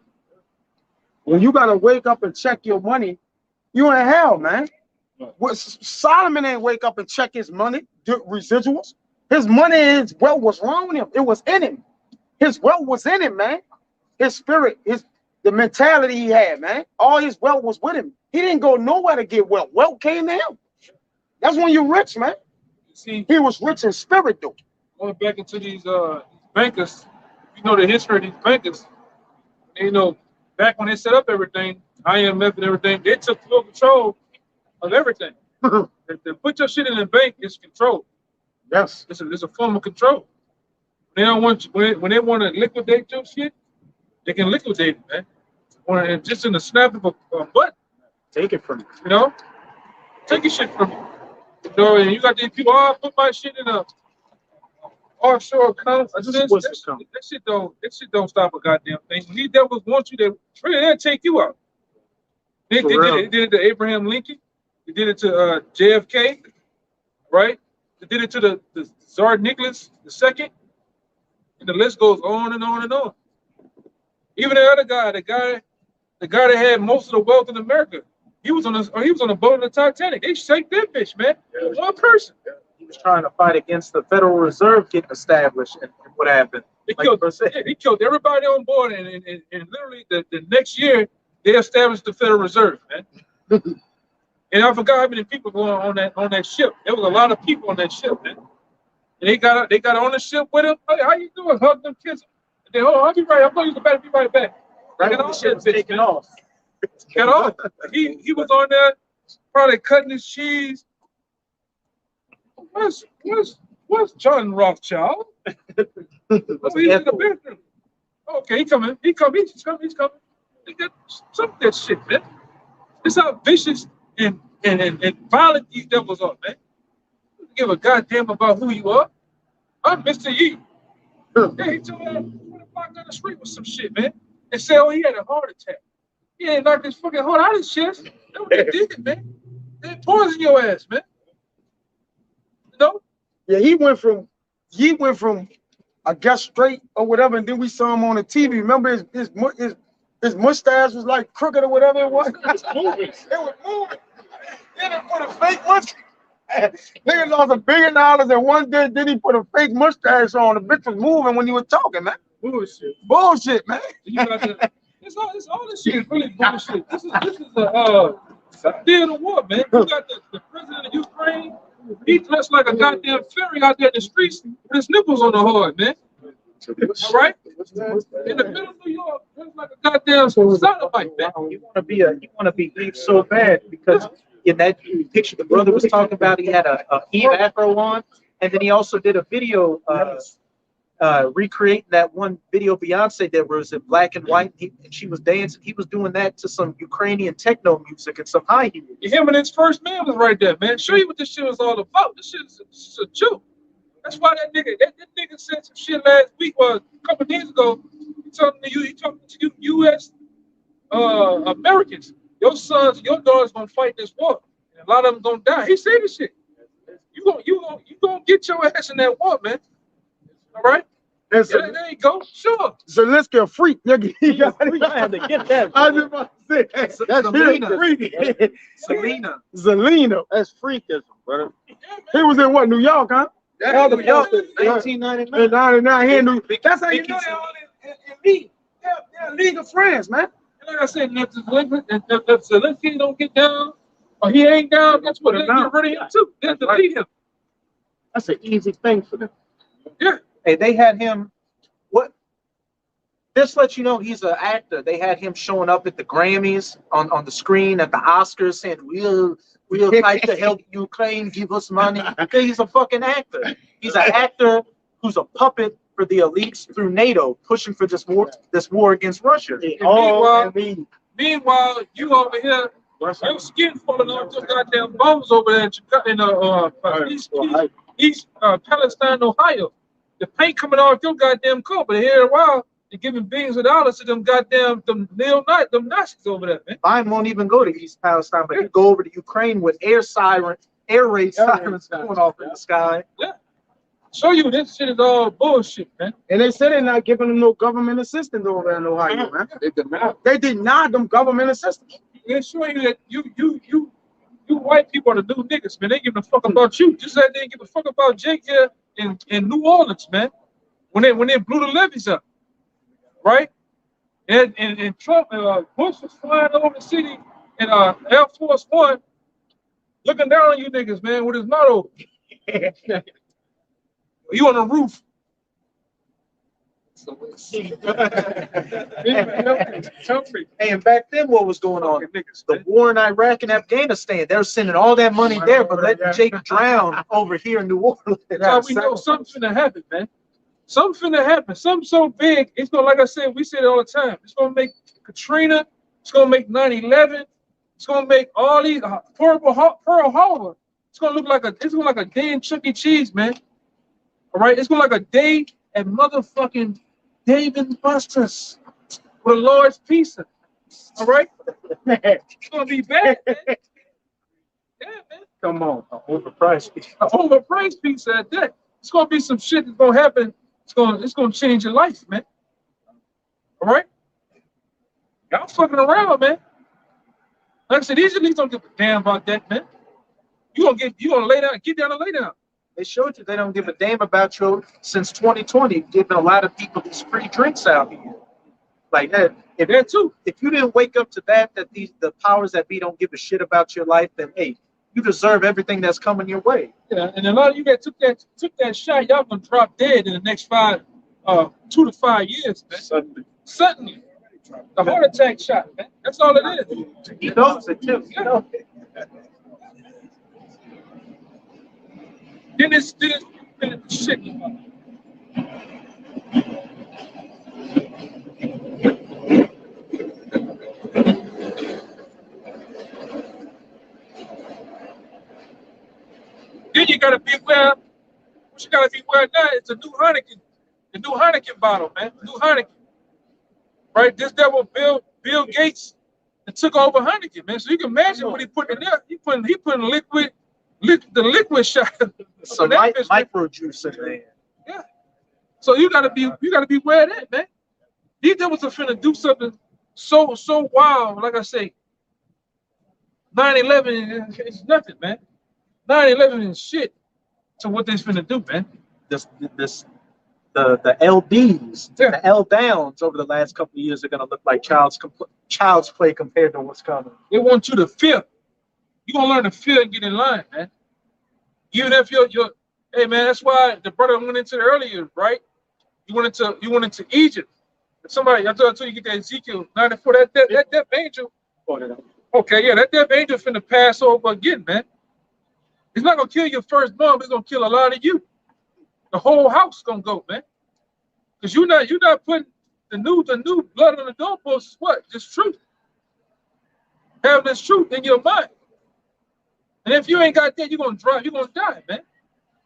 When you gotta wake up and check your money, you in hell, man. What Solomon ain't wake up and check his money, residuals. His money and his wealth was wrong with him. It was in him. His wealth was in him, man. His spirit, the mentality he had, man. All his wealth was with him. He didn't go nowhere to get wealth. Wealth came to him. That's when you're rich, man. See, he was rich in spirit, though. Going back into these bankers, you know the history of these bankers. And, you know, back when they set up everything, IMF and everything, they took full control of everything. If they put your shit in the bank, it's control. Yes. It's a form of control. They don't want you, when they want to liquidate your shit, they can liquidate it, man. Or just in the snap of a button. Take it from you. You know? Take your shit from you. You know, and you got these people, oh, put my shit in a offshore account. That shit don't stop a goddamn thing. When these devils want you, they'll take you out. They did it to Abraham Lincoln. They did it to JFK, right? They did it to the Tsar Nicholas II. And the list goes on and on and on. Even the other guy, the guy that had most of the wealth in America, he was on a boat on the Titanic. They sank that bitch, man. One person. He was trying to fight against the Federal Reserve getting established, and what happened? He killed everybody on board, and literally the next year they established the Federal Reserve, man. And I forgot how many people were on that ship. There was a lot of people on that ship, man. And they got on the ship with him. Hey, how you doing? Hug them kids. They, I'll be right. I'm going to be right back. Right when the ship was taking off. Get off. He was on there, probably cutting his cheese. Where's John Rothschild? He's in the bathroom. Okay, he's coming. He's coming. They got some of that shit, man. It's how vicious and violent these devils are, man. You don't give a goddamn about who you are. I'm Mr. Yee. Yeah, he told me I walked down the street with some shit, man. And said, oh, he had a heart attack. He ain't knocked his fucking heart out of his chest. That's what they did, man. They poison your ass, man. You know? Yeah, he went from I guess straight or whatever, and then we saw him on the TV. Remember his mustache was like crooked or whatever it was? It was moving. Then he put a fake mustache. Nigga lost $1 billion in one day, then he put a fake mustache on. The bitch was moving when he was talking, man. Bullshit, man. It's all this shit is really bullshit. This is a deal of war, man. You got the president of Ukraine. He dressed like a goddamn fairy out there in the streets with his nipples on the hard, man. All right? In the middle of New York, dressed like a goddamn sodomite, man. You want to be beef so bad because in that picture the brother was talking about, he had a Eve afro on, and then he also did a video recreating that one video Beyonce did where it was in black and white, and she was dancing. He was doing that to some Ukrainian techno music and some high heels. Him and his first man was right there, man. Show you what this shit was all about. This shit is a joke. That's why that nigga said some shit last week, or a couple of days ago. He talking to you U.S. Americans. Your sons, your daughters gonna fight this war, and a lot of them gonna die. He said this shit. You gonna get your ass in that war, man. All right. Yeah, there you go. Sure. Zelensky a freak, nigga. He got I had to get that. I was about to say that's Selena. Zelina. That's freakism, brother. He was in what, New York, huh? Yeah, New York. 1999. In 99, he in New York. That's how you know they're all in league. They're a league of friends, man. And like I said, if Zelensky don't get down, or he ain't down, that's what they get rid of him too. They have to lead him. That's an easy thing for them. Yeah. Hey, they had him. What? This lets you know he's an actor. They had him showing up at the Grammys on the screen at the Oscars saying, "We'll like to help Ukraine, give us money." Okay, he's a fucking actor. He's an actor who's a puppet for the elites through NATO, pushing for this war against Russia. Meanwhile, you over here Your skin falling off your goddamn bones over there in East Palestine, Ohio. The paint coming off your goddamn coat, but here in a while, they're giving billions of dollars to them goddamn them Nazis over there, man. Mine won't even go to East Palestine, but you go over to Ukraine with air raid sirens going off in the sky. Yeah. Show you this shit is all bullshit, man. And they said they're not giving them no government assistance over there in Ohio, man. They denied them government assistance. They're showing you that you white people are the new niggas, man. They give a fuck about you. Just like they didn't give a fuck about Jake here in New Orleans, man. When they blew the levees up, right? And Trump, Bush was flying over the city in Air Force One, looking down on you niggas, man, with his motto. You on the roof. Hey, and back then, what was going on? The war in Iraq and Afghanistan. They're sending all that money there, but letting Jake drown over here in New Orleans. That's how we know something's finna happen, man. Something finna happen. Something so big, it's gonna, like I said, we say it all the time. It's gonna make Katrina. It's gonna make 9/11. It's gonna make all these Pearl Harbor. It's gonna look like a day in Chuck E. Cheese, man. All right, it's gonna look like a day at motherfucking Dave and Buster's with a large pizza. All right, it's gonna be bad, man. Yeah, man. Come on, overpriced pizza. Overpriced pizza at that. It's gonna be some shit that's gonna happen. It's gonna change your life, man. All right, y'all fucking around, man. Like I said, these elites don't give a damn about that, man. You gonna lay down, get down and lay down. They showed you they don't give a damn about you since 2020, giving a lot of people these free drinks out here. Like that. If you didn't wake up to that the powers that be don't give a shit about your life, then hey, you deserve everything that's coming your way. Yeah, and a lot of you that took that shot, y'all gonna drop dead in the next 2 to 5 years, man. Suddenly. The heart attack shot, man. That's all it is. He knows it too. You know. Then it's shit. Then you gotta beware. What you gotta beware now? It's a new Heineken, the new Heineken bottle, man. New Heineken. Right? This devil Bill Gates that took over Heineken, man. So you can imagine what he put in there. He putting the liquid shot. So micro juice in there. Yeah. So you gotta be aware of that, man. These devils are finna do something so wild. Like I say, 9/11 is nothing, man. 9/11 is shit to what they're finna do, man. The LDs, the L downs over the last couple of years are gonna look like child's play compared to what's coming. They want you to fear. You gonna learn to fear and get in line, man. Even if you're hey man, that's why the brother went into earlier, right? You went into Egypt. If somebody, I told you get that Ezekiel 94, that death angel. Okay, yeah, that death angel finna pass over again, man. He's not gonna kill your firstborn, he's gonna kill a lot of you. The whole house gonna go, man. Because you're not putting the new blood on the doorpost is what? Just truth. Having this truth in your mind. And if you ain't got that, you're gonna die, man.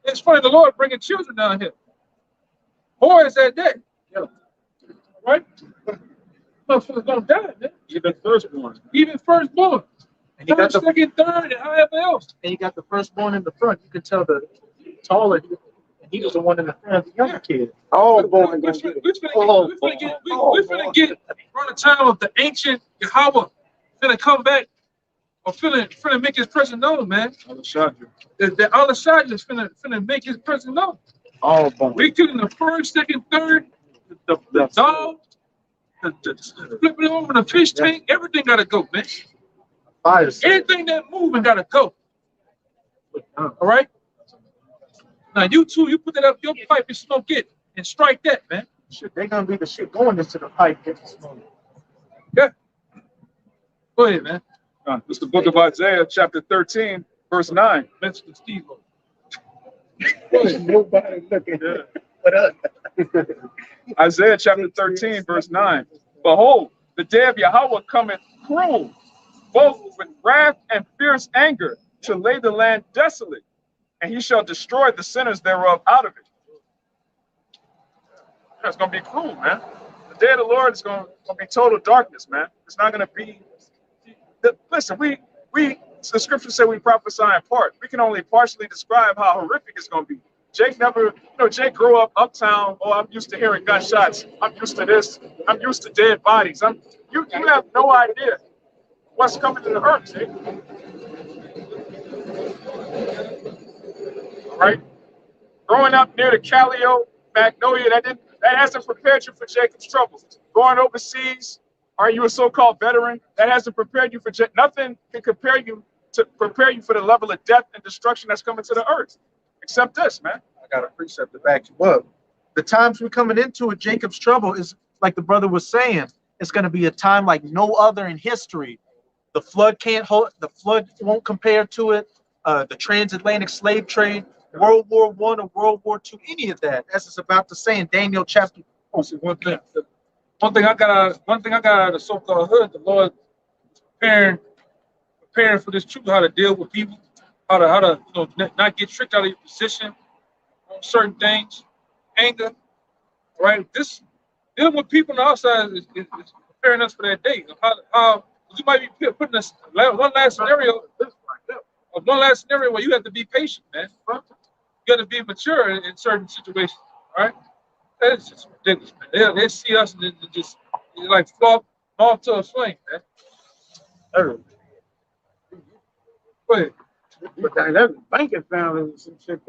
It's funny, the Lord bringing children down here. Boys at that. Yeah. Right? Motherfuckers gonna die, man. Even firstborn. And you got the second, third, and however else. And you got the firstborn in the front. You can tell the taller. He was the one in the front, the younger kid. Oh, boy. We're finna get around the time of the ancient Yahweh finna come back or finna make his presence known, man. The Allah Shadja is finna make his presence known. Oh, boy. We killing the first, second, third, the dog, the flipping it over the fish tank, everything gotta go, man. Anything that moving gotta go. All right? Now you two, you put that up your pipe and smoke it and strike that, man. Shit, they're gonna be the shit going into the pipe. Get the smoke. Yeah. Go ahead, man. It's the book of Isaiah, chapter 13, verse 9. Mr. Steve. Nobody looking. Yeah. Isaiah chapter 13, verse 9. Behold, the day of Yahweh cometh cruel, both with wrath and fierce anger, to lay the land desolate, and he shall destroy the sinners thereof out of it. That's gonna be cruel, man. The day of the Lord is gonna be total darkness, man. It's not gonna be. Listen, we the scriptures say we prophesy in part. We can only partially describe how horrific it's gonna be. Jake never, Jake grew up uptown. Oh, I'm used to hearing gunshots. I'm used to this. I'm used to dead bodies. You have no idea what's coming to the earth, Jake. All right? Growing up near the Callio, Magnolia, that hasn't prepared you for Jacob's troubles. Going overseas, are you a so-called veteran? That hasn't prepared you for nothing can prepare you for the level of death and destruction that's coming to the earth. Except this, man. I got a precept to back you up. The times we're coming into it, Jacob's trouble is like the brother was saying. It's going to be a time like no other in history. The flood can't hold. The flood won't compare to it. The transatlantic slave trade, World War I or World War II, any of that. As it's about to say in Daniel chapter. Oh, see, one thing I got out of the so-called hood, the Lord preparing for this truth, how to deal with people, how to not get tricked out of your position on certain things, anger, right? This dealing with people on the outside is preparing us for that day. How you might be putting us one last scenario where you have to be patient, man. You got to be mature in certain situations, right? That's just ridiculous, man. They see us and they just like fall to a flame, man. Go ahead. But that's banking family and some shit.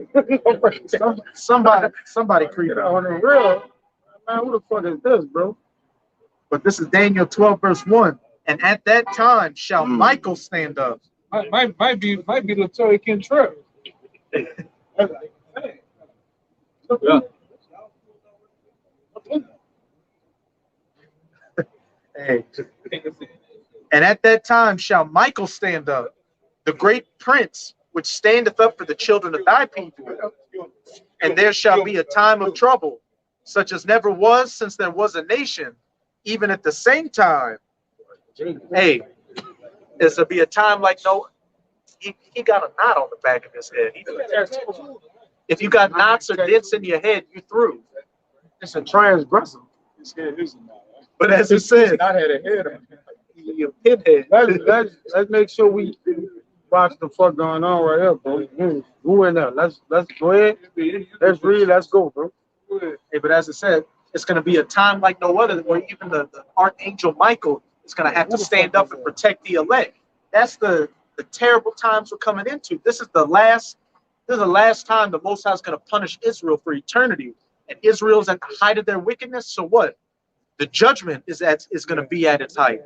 Somebody creeping on the real. Man, who the fuck is this, bro? But this is Daniel 12, verse 1. And at that time shall Michael stand up. Might be Latoya Kentrell. Yeah. Hey. And at that time shall Michael stand up, the great prince, which standeth up for the children of thy people. And there shall be a time of trouble, such as never was since there was a nation, even at the same time. Hey, there'll be a time like no. He got a knot on the back of his head. If you got knots or dents in your head, you're through. It's a transgressor. But as it said, not had a head on. Your pinhead. Let's make sure we watch the fuck going on right here, bro. Who in there? Let's go ahead. Let's read. Let's go, bro. Hey, but as it said, it's going to be a time like no other, where even the archangel Michael is going to have to stand up and protect the elect. That's the terrible times we're coming into. This is the last time the Most High is going to punish Israel for eternity, and Israel's at the height of their wickedness. So what? The judgment is going to be at its height,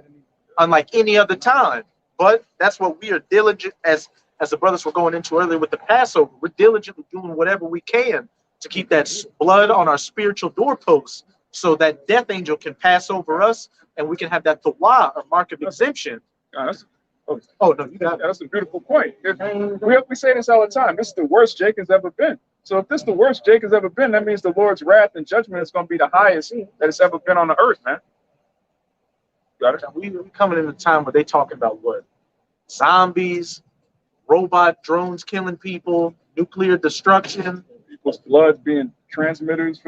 unlike any other time. But that's what we are diligent, as the brothers were going into earlier with the Passover. We're diligently doing whatever we can to keep that blood on our spiritual doorposts, so that death angel can pass over us, and we can have that tawah, or mark of exemption. Oh no, you got it. That's a beautiful point. We say this all the time. This is the worst Jake has ever been. So if this is the worst Jake has ever been, that means the Lord's wrath and judgment is going to be the highest that it's ever been on the earth, man. Got it? We coming in a time where they talking about what? Zombies, robot drones killing people, nuclear destruction. People's blood being transmitters.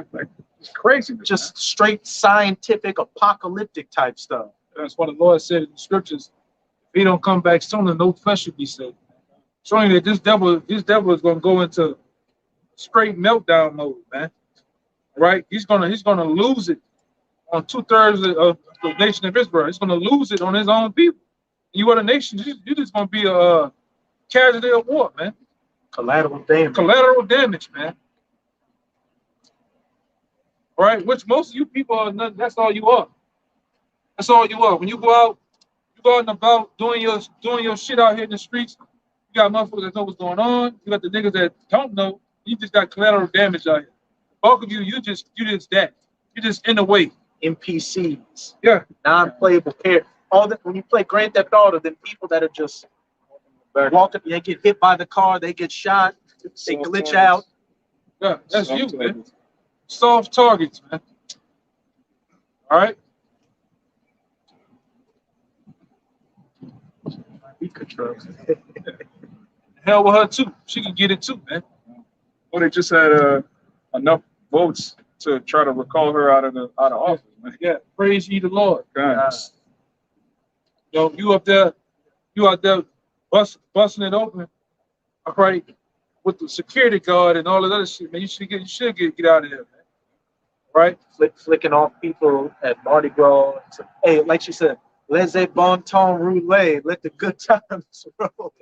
It's crazy. Just straight scientific, apocalyptic type stuff. That's what the Lord said in the scriptures. If he don't come back sooner, no flesh should be saved. Showing that this devil is going to go into straight meltdown mode, man. Right? He's gonna lose it on 2/3 of the nation of Israel. He's gonna lose it on his own people. You are the nation. You're just gonna be a casualty of war, man. Collateral damage. Collateral damage, man. All right, which most of you people are not, that's all you are. That's all you are. When you go out and about doing your shit out here in the streets, you got motherfuckers that know what's going on. You got the niggas that don't know. You just got collateral damage out here. Bulk of you just that. You're just in the way. NPCs. Yeah. Non-playable characters. All that when you play Grand Theft Auto, then people that are just walking, they get hit by the car, they get shot, they glitch out. Yeah, that's you, man. Soft targets, man. All right. We control. Hell with her too. She can get it too, man. Well, they just had enough votes to try to recall her out of office. Man. Yeah, praise ye the Lord. God. Yo, you out there busting it open, all right, with the security guard and all of that other shit, man. You should get out of there, man. Right? Flicking off people at Mardi Gras. Hey, like she said, laissez bon temps rouler. Let the good times roll.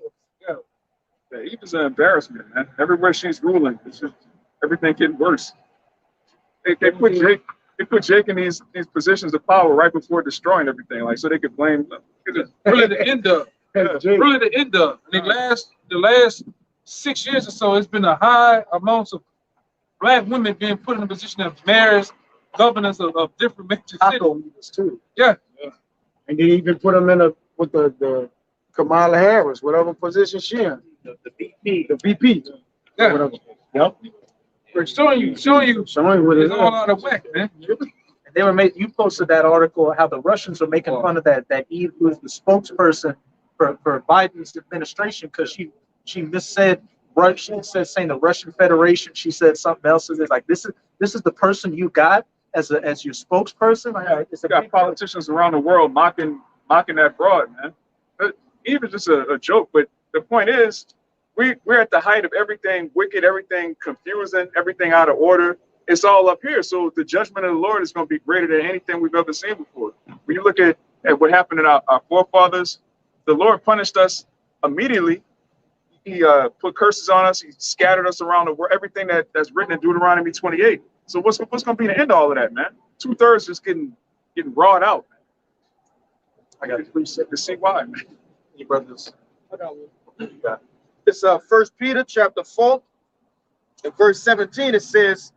Yeah, Eva's an embarrassment, man. Everywhere she's ruling, it's just everything getting worse. They put Jake in these positions of power right before destroying everything, like so they could blame. Really the end of. Really the end of. And the last 6 years or so, it's been a high amount of black women being put in a position of mayors, governors of different major cities too. Yeah. And they even put them in with the Kamala Harris, whatever position she in. The VP. The VP. Yeah. Whatever. Yep. We're showing you what it's all out of whack, man. And they were you posted that article how the Russians were making fun of that Eve, who is the spokesperson for Biden's administration, because she missaid Russian, saying the Russian Federation. She said something else. It's like this is the person you got as your spokesperson. You got politicians around the world mocking that broad, man. But Eve is just a joke. But the point is, we're at the height of everything wicked, everything confusing, everything out of order. It's all up here. So the judgment of the Lord is going to be greater than anything we've ever seen before. When you look at what happened in our forefathers, the Lord punished us immediately. He put curses on us. He scattered us around the world. Everything that's written in Deuteronomy 28. So what's going to be the end of all of that, man? 2/3 just getting rawed out. I got to see why, man. Your brothers. It's 1 Peter chapter 4 and verse 17. It says,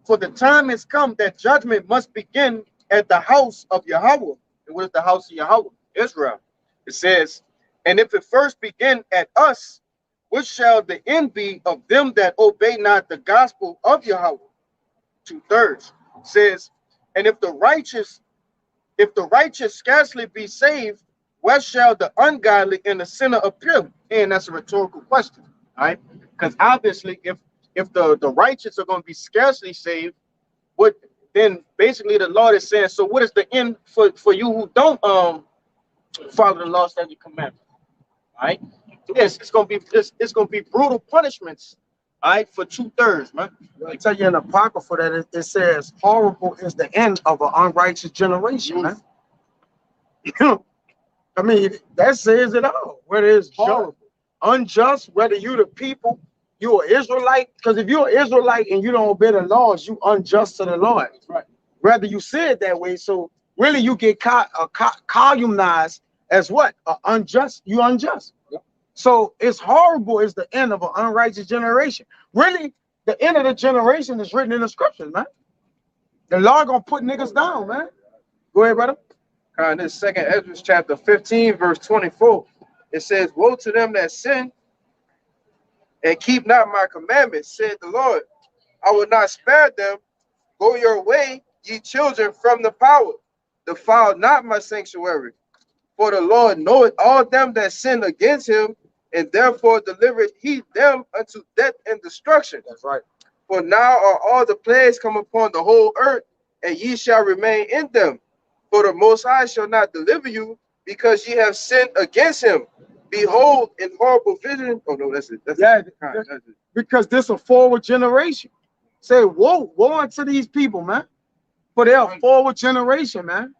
"For the time has come that judgment must begin at the house of Yahweh." And what is the house of Yahweh? Israel. It says, "And if it first begin at us, what shall the end be of them that obey not the gospel of Yahweh?" 2/3 says, "And if the righteous scarcely be saved, where shall the ungodly and the sinner appear?" And that's a rhetorical question, all right? Because obviously, if the righteous are going to be scarcely saved, what then basically the Lord is saying, so what is the end for you who don't follow the law, statute, commandment? All right? Yes, it's gonna be brutal punishments, all right, for 2/3, man. I tell you in the Apocrypha that it says, horrible is the end of an unrighteous generation, man. I mean, that says it all. Whether it's horrible, unjust, whether you the people, you an Israelite, because if you're an Israelite and you don't obey the laws, you unjust to the Lord. Right. Whether you say it that way, so really you get columnized as what? Unjust, you unjust. Yep. So it's horrible is the end of an unrighteous generation. Really, the end of the generation is written in the scriptures, man. The Lord gonna put niggas down, man. Go ahead, brother. And this 2nd Ezra chapter 15, verse 24, it says, "Woe to them that sin and keep not my commandments, said the Lord. I will not spare them. Go your way, ye children, from the power. Defile not my sanctuary. For the Lord knoweth all them that sin against him, and therefore delivered he them unto death and destruction." That's right. "For now are all the plagues come upon the whole earth, and ye shall remain in them. For the Most High shall not deliver you, because ye have sinned against him. Behold, in horrible vision." Oh no, that's it. That's it. That's it. Because this is a forward generation. Say, woe unto these people, man. For they're a forward generation, man.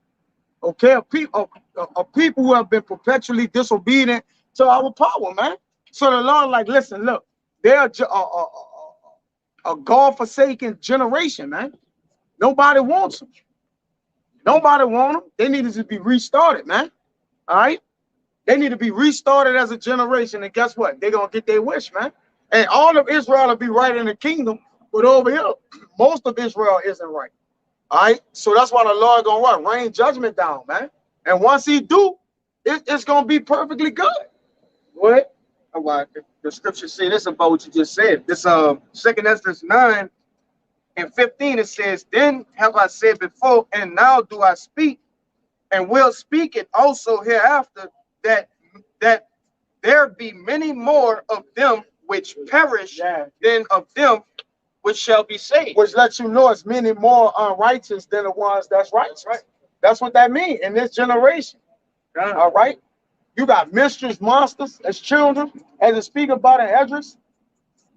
Okay, a people who have been perpetually disobedient to our power, man. So the Lord, like, listen, look, they're a God-forsaken generation, man. Nobody wants them. Nobody wants them. They needed to be restarted, man. All right? They need to be restarted as a generation. And guess what? They're going to get their wish, man. And all of Israel will be right in the kingdom. But over here, most of Israel isn't right. All right? So that's why the Lord going to rain judgment down, man. And once he do, it's going to be perfectly good. What? All right. The scripture say this about what you just said. This 2nd Ezra 9 and 15, it says, "Then have I said before, and now do I speak, and will speak it also hereafter, that there be many more of them which perish Yeah. than of them which shall be saved. Which lets you know it's many more unrighteous than the ones that's righteous. Right. That's what that means in this generation. All right. You got mistress monsters as children, as it speak about in Esdras.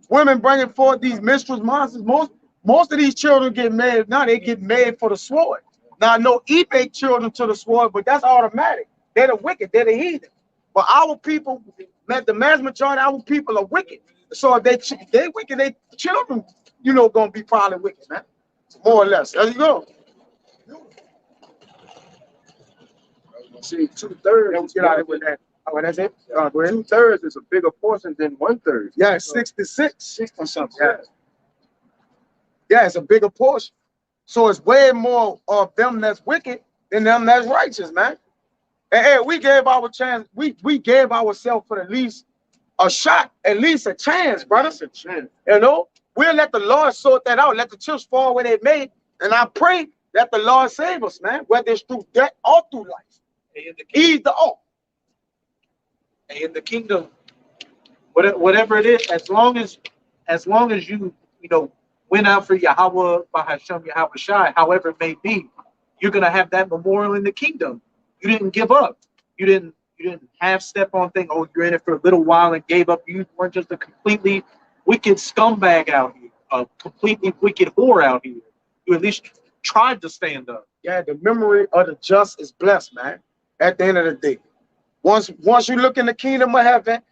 Women bringing forth these mistress monsters. Most of these children get married now. They get married for the sword. Now I know Eve make children to the sword, but that's automatic. They're the wicked. They're the heathen. But our people, the mass majority of our people are wicked. So if they wicked, they children, you know, gonna be probably wicked, man. More or less. There you go. See, 2/3. Yeah, we get out of here with that. Oh, that's it. Go ahead. 2/3 is a bigger portion than 1/3. Yeah, 66. 60 something. Yeah. Yeah, it's a bigger portion. So it's way more of them that's wicked than them that's righteous, man. And hey, we gave our chance. We gave ourselves for at least a shot, at least a chance, brothers. You know, we'll let the Lord sort that out. Let the chips fall where they may. And I pray that the Lord save us, man, whether it's through death or through life. Either or. In the kingdom, whatever it is, as long as you know went out for Yahweh, Bahashem, Yahweh Shai, however it may be, you're gonna have that memorial in the kingdom. You didn't give up. You didn't half step on thing. Oh, you're in it for a little while and gave up. You weren't just a completely wicked scumbag out here, a completely wicked whore out here. You at least tried to stand up. Yeah, the memory of the just is blessed, man. At the end of the day, once you look in the kingdom of heaven,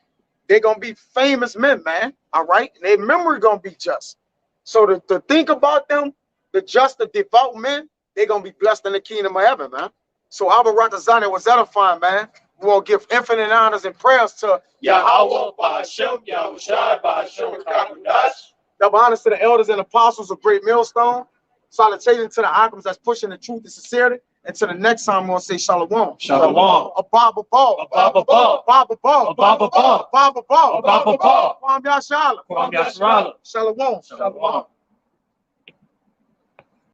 they're gonna be famous men, man. All right, and their memory gonna be just. So to think about them, the just, the devout men, they're gonna be blessed in the kingdom of heaven, man. So our Ratazani was edifying, man. We will give infinite honors and prayers to Yahweh, Bahashem, Yahushua, Bahashem, Kakudash. Double honors to the elders and apostles of Great Millstone. Salutations to the icons that's pushing the truth and sincerity. And to the next time, I'm going to say Shalom. Shalom. A Baba Ball. A Baba Ball. Baba Ball. A Baba Ball. Baba Ball. A Baba Ball. Kwam Yashala. Kwam Yashala. Shalom. Shalom.